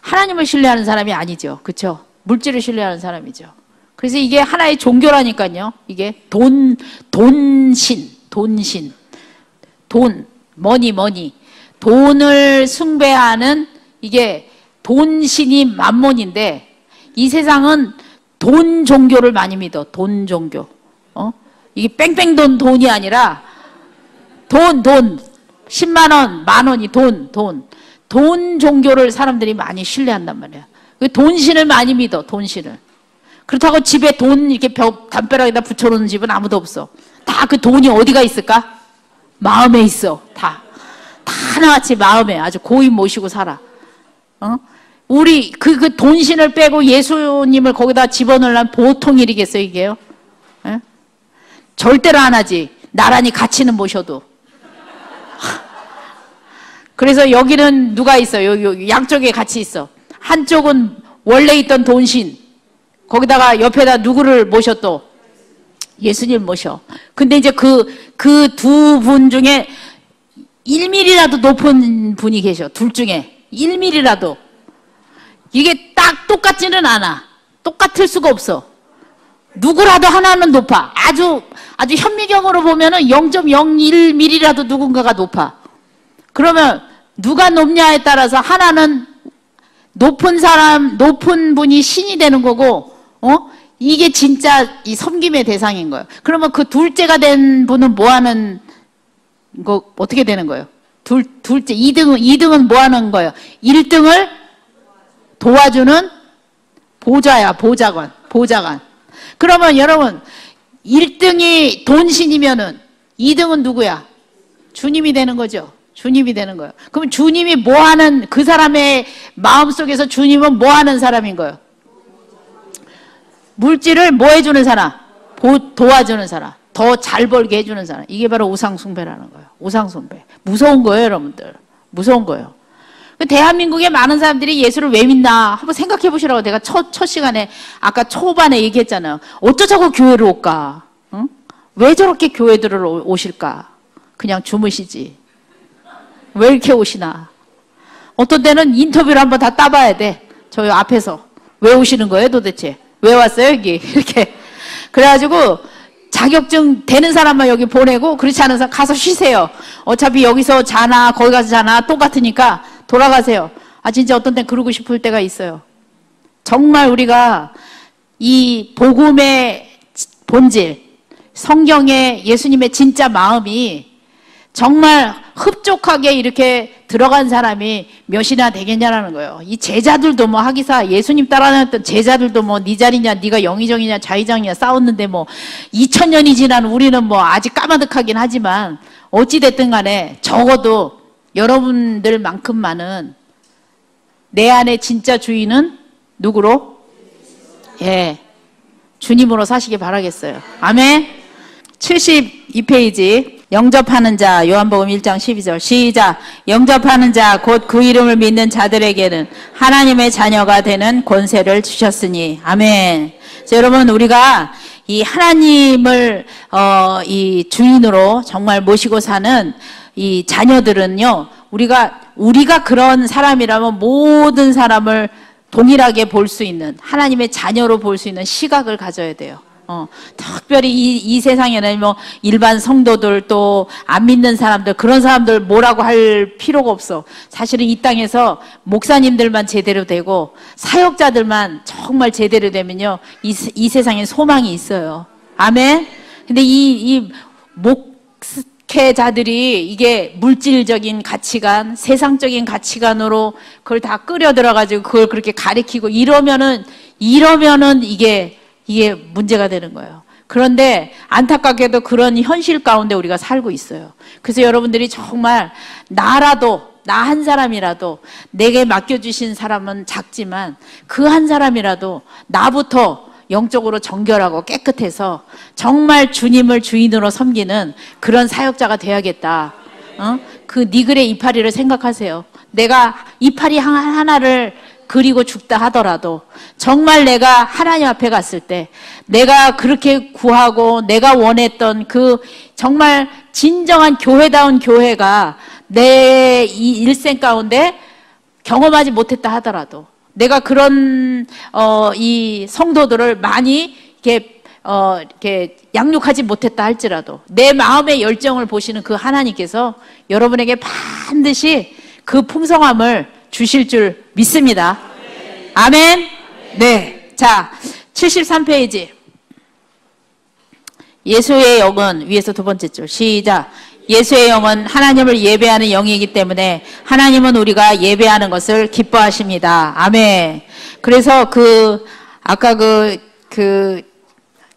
하나님을 신뢰하는 사람이 아니죠. 그렇죠? 물질을 신뢰하는 사람이죠. 그래서 이게 하나의 종교라니까요. 이게 돈신, 머니. 돈을 숭배하는, 이게 돈신이 만몬인데 이 세상은 돈 종교를 많이 믿어. 돈 종교. 이게 뺑뺑돈 돈이 아니라 돈 10만 원, 만 원이 돈 종교를 사람들이 많이 신뢰한단 말이야. 돈신을 많이 믿어. 돈신을. 그렇다고 집에 돈 이렇게 담벼락에다 붙여놓는 집은 아무도 없어. 다 그 돈이 어디가 있을까? 마음에 있어. 다 하나같이 마음에 아주 고인 모시고 살아. 우리 그 돈신을 빼고 예수님을 거기다 집어넣으려면 보통 일이겠어요, 이게요? 예? 절대로 안 하지. 나란히 같이는 모셔도. 그래서 여기는 누가 있어? 여기 양쪽에 같이 있어. 한쪽은 원래 있던 돈신, 거기다가 옆에다 누구를 모셔? 예수님 모셔. 근데 이제 그 두 분 중에 1mm라도 높은 분이 계셔. 둘 중에 1mm라도. 이게 딱 똑같지는 않아. 똑같을 수가 없어. 누구라도 하나는 높아. 아주 현미경으로 보면은 0.01mm라도 누군가가 높아. 그러면 누가 높냐에 따라서 하나는 높은 분이 신이 되는 거고, 이게 진짜 이 섬김의 대상인 거예요. 그러면 그 둘째가 된 분은 뭐 하는 거, 어떻게 되는 거예요? 둘째, 2등은 뭐 하는 거예요? 1등을 도와주는 보좌야, 보좌관. 그러면 여러분, 1등이 돈신이면은 2등은 누구야? 주님이 되는 거죠. 주님이 되는 거예요. 그럼 주님이 뭐 하는, 그 사람의 마음속에서 주님은 뭐 하는 사람인 거예요? 물질을 뭐 해주는 사람? 도와주는 사람. 더 잘 벌게 해주는 사람. 이게 바로 우상숭배라는 거예요. 우상숭배. 무서운 거예요, 여러분들. 무서운 거예요. 대한민국의 많은 사람들이 예수를 왜 믿나 한번 생각해 보시라고 내가 첫 시간에 아까 초반에 얘기했잖아요. 어쩌자고 교회를 올까? 응? 왜 저렇게 교회들을 오실까? 그냥 주무시지. 왜 이렇게 오시나? 어떤 때는 인터뷰를 한번 다 따봐야 돼. 저 앞에서. 왜 오시는 거예요, 도대체? 왜 왔어요, 여기? 이렇게. 그래가지고 자격증 되는 사람만 여기 보내고 그렇지 않은 사람 가서 쉬세요. 어차피 여기서 자나 거기 가서 자나 똑같으니까 돌아가세요. 진짜 어떤 땐 그러고 싶을 때가 있어요. 정말 우리가 이 복음의 본질, 성경에 예수님의 진짜 마음이 정말 흡족하게 이렇게 들어간 사람이 몇이나 되겠냐라는 거예요. 이 제자들도 뭐 하기사 예수님 따라다녔던 제자들도 뭐 네 자리냐 네가 영의정이냐 좌의정이냐 싸웠는데 뭐 2000년이 지난 우리는 뭐 아직 까마득하긴 하지만 어찌됐든 간에 적어도 여러분들만큼만은 내 안에 진짜 주인은 누구로? 예, 주님으로 사시기 바라겠어요. 아멘. 72페이지 영접하는 자, 요한복음 1장 12절 시작. 영접하는 자 곧 그 이름을 믿는 자들에게는 하나님의 자녀가 되는 권세를 주셨으니. 아멘. 자, 여러분 우리가 이 하나님을 이 주인으로 정말 모시고 사는 이 자녀들은요, 우리가 그런 사람이라면 모든 사람을 동일하게 볼 수 있는, 하나님의 자녀로 볼 수 있는 시각을 가져야 돼요. 특별히 이 세상에는 뭐 일반 성도들 또 안 믿는 사람들, 그런 사람들 뭐라고 할 필요가 없어. 사실은 이 땅에서 목사님들만 제대로 되고 사역자들만 정말 제대로 되면요, 이 세상에 소망이 있어요. 아멘. 근데 이 목회자들이 이게 물질적인 가치관, 세상적인 가치관으로 그걸 다 끌어 들어가지고 그걸 그렇게 가리키고 이러면은 이게 문제가 되는 거예요. 그런데 안타깝게도 그런 현실 가운데 우리가 살고 있어요. 그래서 여러분들이 정말 나 한 사람이라도 내게 맡겨주신 사람은 작지만 그 한 사람이라도 나부터 영적으로 정결하고 깨끗해서 정말 주님을 주인으로 섬기는 그런 사역자가 돼야겠다. 그 니글의 이파리를 생각하세요. 내가 이파리 하나를 그리고 죽다 하더라도 정말 내가 하나님 앞에 갔을 때 내가 그렇게 구하고 내가 원했던 그 정말 진정한 교회다운 교회가 내 이 일생 가운데 경험하지 못했다 하더라도 내가 그런 이 성도들을 많이 이렇게 양육하지 못했다 할지라도 내 마음의 열정을 보시는 그 하나님께서 여러분에게 반드시 그 풍성함을 주실 줄 믿습니다. 아멘. 네. 자, 73페이지. 예수의 영은 위에서 두 번째 줄 시작. 예수의 영은 하나님을 예배하는 영이기 때문에 하나님은 우리가 예배하는 것을 기뻐하십니다. 아멘. 그래서 아까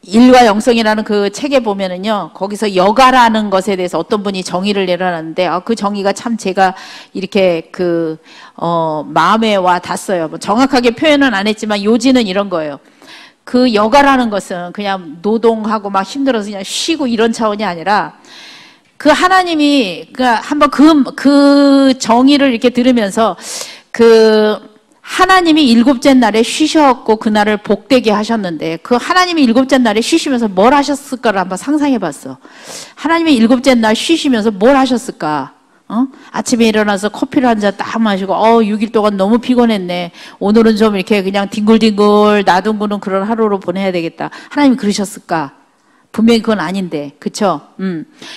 일과 영성이라는 그 책에 보면은요, 거기서 여가라는 것에 대해서 어떤 분이 정의를 내려놨는데, 그 정의가 참 제가 이렇게 마음에 와 닿았어요. 뭐 정확하게 표현은 안 했지만 요지는 이런 거예요. 그 여가라는 것은 그냥 노동하고 막 힘들어서 그냥 쉬고 이런 차원이 아니라, 그 하나님이, 한번 그 정의를 이렇게 들으면서, 하나님이 일곱째 날에 쉬셨고 그날을 복되게 하셨는데 그 하나님이 일곱째 날에 쉬시면서 뭘 하셨을까를 한번 상상해 봤어. 하나님이 일곱째 날 쉬시면서 뭘 하셨을까? 아침에 일어나서 커피를 한 잔 딱 마시고 6일 동안 너무 피곤했네. 오늘은 좀 이렇게 그냥 뒹굴뒹굴 나둥구는 그런 하루로 보내야 되겠다. 하나님이 그러셨을까? 분명히 그건 아닌데. 그쵸?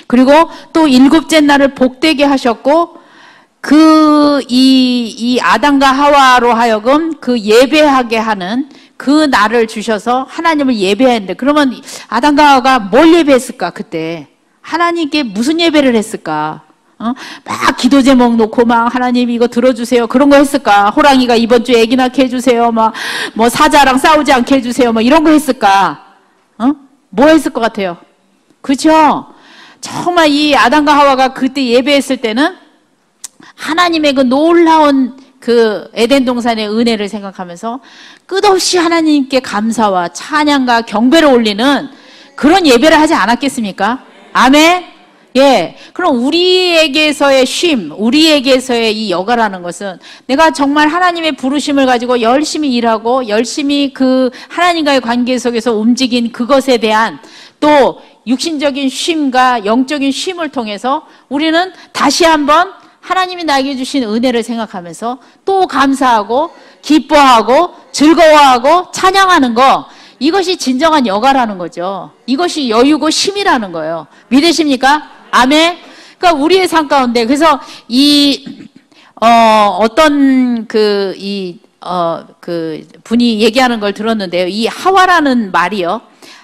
그리고 또 일곱째 날을 복되게 하셨고 이 아담과 하와로 하여금 그 예배하게 하는 그 날을 주셔서 하나님을 예배했는데, 그러면 아담과 하와가 뭘 예배했을까, 그때? 하나님께 무슨 예배를 했을까? 막 기도 제목 놓고 막 하나님 이거 들어주세요. 그런 거 했을까? 호랑이가 이번 주에 애기 낳게 해주세요. 뭐 사자랑 싸우지 않게 해주세요. 뭐 이런 거 했을까? 뭐 했을 것 같아요? 그죠? 정말 이 아담과 하와가 그때 예배했을 때는 하나님의 그 놀라운 그 에덴 동산의 은혜를 생각하면서 끝없이 하나님께 감사와 찬양과 경배를 올리는 그런 예배를 하지 않았겠습니까? 아멘? 예. 그럼 우리에게서의 쉼, 우리에게서의 이 여가라는 것은 내가 정말 하나님의 부르심을 가지고 열심히 일하고 열심히 그 하나님과의 관계 속에서 움직인 그것에 대한 또 육신적인 쉼과 영적인 쉼을 통해서 우리는 다시 한번 하나님이 나에게 주신 은혜를 생각하면서 또 감사하고 기뻐하고 즐거워하고 찬양하는 거, 이것이 진정한 여가라는 거죠. 이것이 여유고 쉼이라는 거예요. 믿으십니까? 아멘. 그러니까 우리의 삶 가운데 그래서 어떤 분이 얘기하는 걸 들었는데요. 이 하와라는 말이요.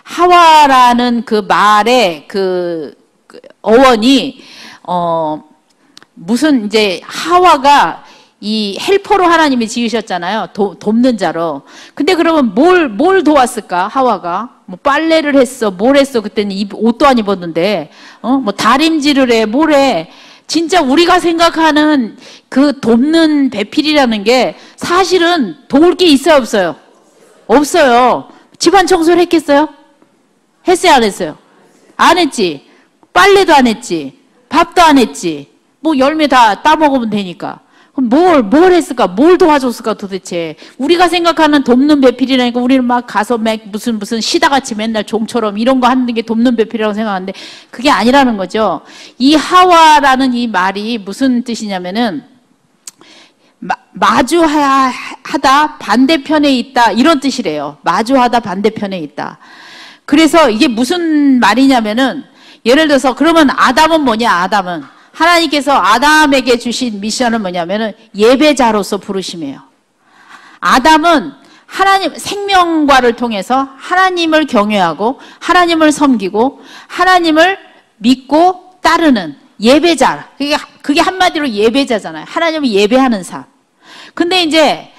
하와라는 그 말의 그 어원이 무슨 이제 하와가 이 헬퍼로 하나님이 지으셨잖아요. 돕는 자로. 근데 그러면 뭘 도왔을까? 하와가 뭐 빨래를 했어, 뭘 했어? 그때는 옷도 안 입었는데, 뭐 다림질을 해, 뭘 해? 진짜 우리가 생각하는 그 돕는 배필이라는 게 사실은 도울 게 있어요, 없어요? 없어요. 집안 청소를 했겠어요? 했어요, 안 했어요? 안 했지. 빨래도 안 했지. 밥도 안 했지. 뭐 열매 다 따먹으면 되니까. 그럼 뭘 했을까? 뭘 도와줬을까 도대체? 우리가 생각하는 돕는 배필이라니까 우리는 막 가서 막 무슨 시다같이 맨날 종처럼 이런 거 하는 게 돕는 배필이라고 생각하는데 그게 아니라는 거죠. 이 하와라는 이 말이 무슨 뜻이냐면은 마주하다 반대편에 있다 이런 뜻이래요. 마주하다 반대편에 있다. 그래서 이게 무슨 말이냐면은 예를 들어서 그러면 아담은 뭐냐? 아담은 하나님께서 아담에게 주신 미션은 뭐냐면은 예배자로서 부르심이에요. 아담은 하나님 생명과를 통해서 하나님을 경외하고 하나님을 섬기고 하나님을 믿고 따르는 예배자. 그게 한마디로 예배자잖아요. 하나님을 예배하는 삶. 근데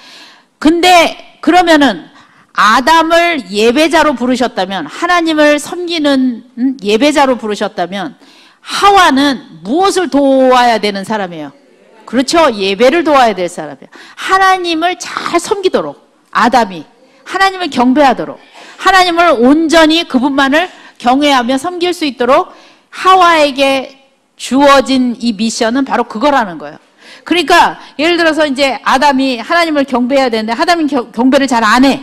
그러면은 아담을 예배자로 부르셨다면 하나님을 섬기는 예배자로 부르셨다면 하와는 무엇을 도와야 되는 사람이에요? 그렇죠. 예배를 도와야 될 사람이에요. 하나님을 잘 섬기도록 아담이 하나님을 경배하도록 하나님을 온전히 그분만을 경외하며 섬길 수 있도록 하와에게 주어진 이 미션은 바로 그거라는 거예요. 그러니까 예를 들어서 이제 아담이 하나님을 경배해야 되는데 아담이 경배를 잘 안 해.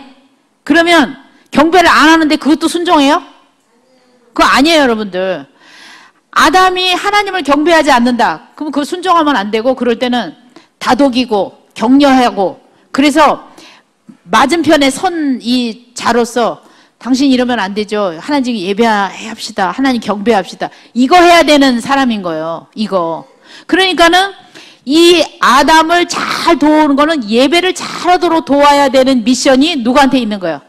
그러면 경배를 안 하는데 그것도 순종해요? 그거 아니에요, 여러분들. 아담이 하나님을 경배하지 않는다. 그럼 그거 순종하면 안 되고 그럴 때는 다독이고 격려하고 그래서 맞은편에 선 이 자로서 당신 이러면 안 되죠. 하나님 예배합시다. 하나님 경배합시다. 이거 해야 되는 사람인 거예요. 이거. 그러니까는 이 아담을 잘 도우는 거는 예배를 잘하도록 도와야 되는 미션이 누구한테 있는 거예요?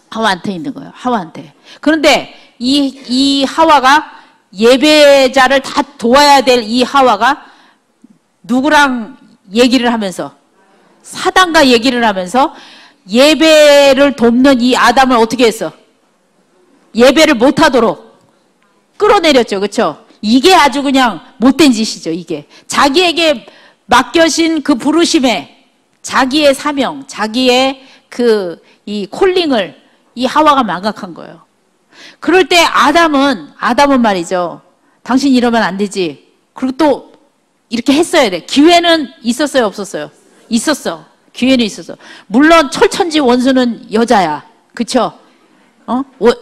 하와한테 있는 거예요. 하와한테. 그런데 이 하와가 예배자를 다 도와야 될 이 하와가 누구랑 얘기를 하면서 사단과 얘기를 하면서 예배를 돕는 이 아담을 어떻게 했어? 예배를 못하도록 끌어내렸죠. 그렇죠? 이게 아주 그냥 못된 짓이죠. 이게 자기에게 맡겨진 그 부르심에 자기의 사명, 자기의 이 콜링을 이 하와가 망각한 거예요. 그럴 때 아담은 말이죠. 당신 이러면 안 되지. 그리고 또 이렇게 했어야 돼. 기회는 있었어요, 없었어요? 있었어. 기회는 있었어. 물론 철천지 원수는 여자야. 그쵸?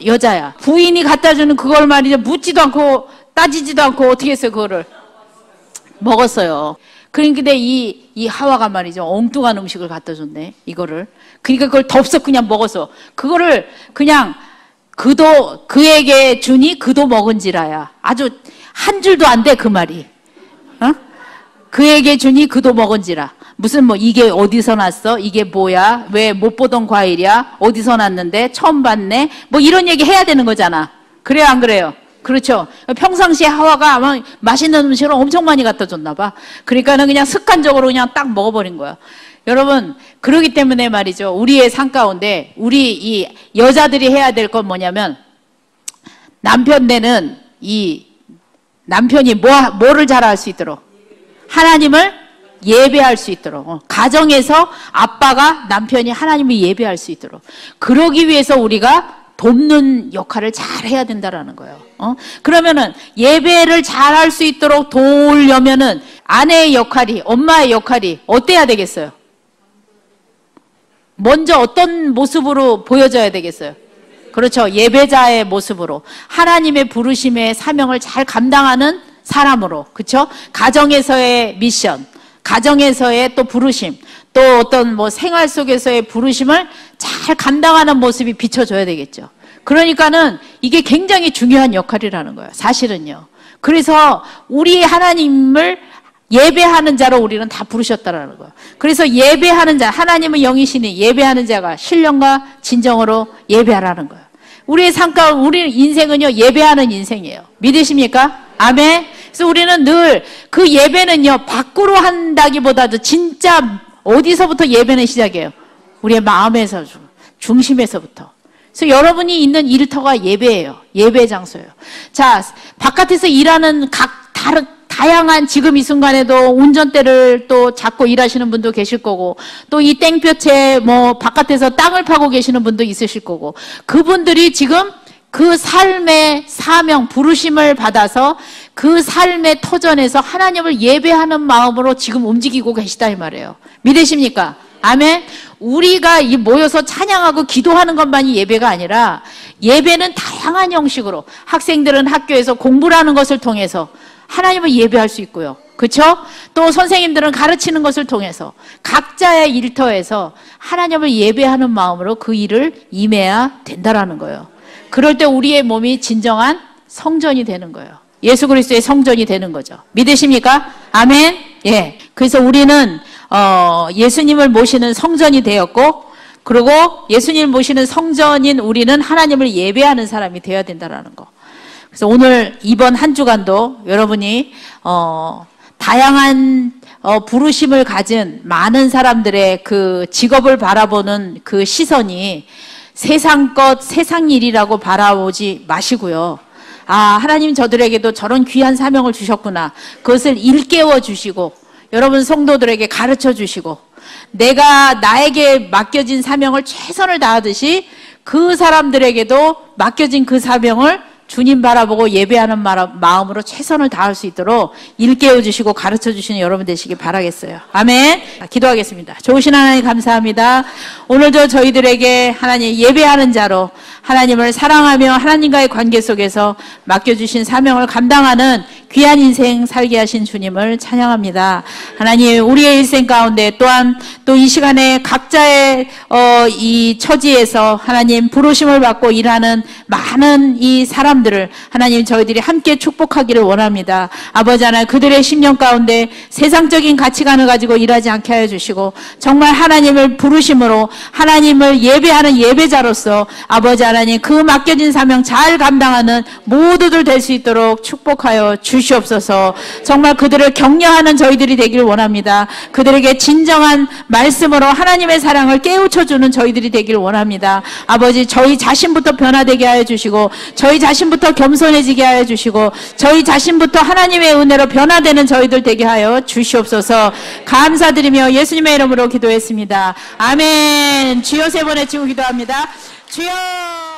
여자야. 부인이 갖다 주는 그걸 말이죠. 묻지도 않고 따지지도 않고 어떻게 했어요, 그거를? 먹었어요. 근데 이 하와가 말이죠. 엉뚱한 음식을 갖다 줬네, 이거를. 그러니까 그걸 덥석 그냥 먹었어. 그거를 그냥 그에게 주니 그도 먹은지라야. 아주 한 줄도 안 돼, 그 말이. 그에게 주니 그도 먹은지라. 무슨 이게 어디서 났어? 이게 뭐야? 왜 못 보던 과일이야? 어디서 났는데? 처음 봤네? 이런 얘기 해야 되는 거잖아. 그래요, 안 그래요? 그렇죠. 평상시에 하와가 아마 맛있는 음식을 엄청 많이 갖다 줬나 봐. 그러니까는 그냥 습관적으로 그냥 딱 먹어버린 거야. 여러분, 그러기 때문에 말이죠. 우리의 삶 가운데 우리 이 여자들이 해야 될 건 뭐냐면 남편 되는 이 남편이 뭐를 잘할 수 있도록 하나님을 예배할 수 있도록 가정에서 아빠가 남편이 하나님을 예배할 수 있도록 그러기 위해서 우리가 돕는 역할을 잘 해야 된다라는 거예요. 그러면은 예배를 잘 할 수 있도록 도우려면은 아내의 역할이 엄마의 역할이 어때야 되겠어요? 먼저 어떤 모습으로 보여져야 되겠어요? 그렇죠. 예배자의 모습으로 하나님의 부르심의 사명을 잘 감당하는 사람으로 그렇죠? 가정에서의 미션 가정에서의 또 부르심 또 어떤 생활 속에서의 부르심을 잘 감당하는 모습이 비춰져야 되겠죠. 그러니까는 이게 굉장히 중요한 역할이라는 거예요. 사실은요. 그래서 우리 하나님을 예배하는 자로 우리는 다 부르셨다라는 거예요. 그래서 예배하는 자, 하나님은 영이시니 예배하는 자가 신령과 진정으로 예배하라는 거예요. 우리의 삶 가운데 우리 인생은요 예배하는 인생이에요. 믿으십니까? 아멘. 그래서 우리는 늘 그 예배는요 밖으로 한다기보다도 진짜 어디서부터 예배는 시작해요? 우리의 마음에서 중심에서부터. 그래서 여러분이 있는 일터가 예배예요. 예배 장소예요. 자, 바깥에서 일하는 다양한 지금 이 순간에도 운전대를 또 잡고 일하시는 분도 계실 거고, 또 이 땡볕에 바깥에서 땅을 파고 계시는 분도 있으실 거고, 그분들이 지금 그 삶의 사명, 부르심을 받아서 그 삶의 터전에서 하나님을 예배하는 마음으로 지금 움직이고 계시다 이 말이에요. 믿으십니까? 아멘. 우리가 모여서 찬양하고 기도하는 것만이 예배가 아니라 예배는 다양한 형식으로 학생들은 학교에서 공부를 하는 것을 통해서 하나님을 예배할 수 있고요. 그렇죠? 또 선생님들은 가르치는 것을 통해서 각자의 일터에서 하나님을 예배하는 마음으로 그 일을 임해야 된다라는 거예요. 그럴 때 우리의 몸이 진정한 성전이 되는 거예요. 예수 그리스도의 성전이 되는 거죠. 믿으십니까? 아멘. 예. 그래서 우리는 예수님을 모시는 성전이 되었고, 그리고 예수님을 모시는 성전인 우리는 하나님을 예배하는 사람이 되어야 된다라는 거. 그래서 오늘 이번 한 주간도 여러분이 다양한 부르심을 가진 많은 사람들의 그 직업을 바라보는 그 시선이 세상 것, 세상 일이라고 바라보지 마시고요. 아, 하나님 저들에게도 저런 귀한 사명을 주셨구나. 그것을 일깨워 주시고, 여러분 성도들에게 가르쳐 주시고, 나에게 맡겨진 사명을 최선을 다하듯이 그 사람들에게도 맡겨진 그 사명을 주님 바라보고 예배하는 마음으로 최선을 다할 수 있도록 일깨워 주시고 가르쳐 주시는 여러분 되시길 바라겠어요. 아멘. 기도하겠습니다. 좋으신 하나님 감사합니다. 오늘도 저희들에게 하나님 예배하는 자로 하나님을 사랑하며 하나님과의 관계 속에서 맡겨주신 사명을 감당하는 귀한 인생 살게 하신 주님을 찬양합니다. 하나님, 우리의 일생 가운데 또한 또 이 시간에 각자의 이 처지에서 하나님 부르심을 받고 일하는 많은 이 사람들을 하나님 저희들이 함께 축복하기를 원합니다. 아버지 하나님, 그들의 심령 가운데 세상적인 가치관을 가지고 일하지 않게 하여 주시고 정말 하나님을 부르심으로 하나님을 예배하는 예배자로서 아버지 하나님 그 맡겨진 사명 잘 감당하는 모두들 될 수 있도록 축복하여 주시옵소서. 정말 그들을 격려하는 저희들이 되길 원합니다. 그들에게 진정한 말씀으로 하나님의 사랑을 깨우쳐주는 저희들이 되길 원합니다. 아버지, 저희 자신부터 변화되게 하여 주시고 저희 자신부터 겸손해지게 하여 주시고 저희 자신부터 하나님의 은혜로 변화되는 저희들 되게 하여 주시옵소서. 감사드리며 예수님의 이름으로 기도했습니다. 아멘. 주여 세 번 외치고 기도합니다. 주여.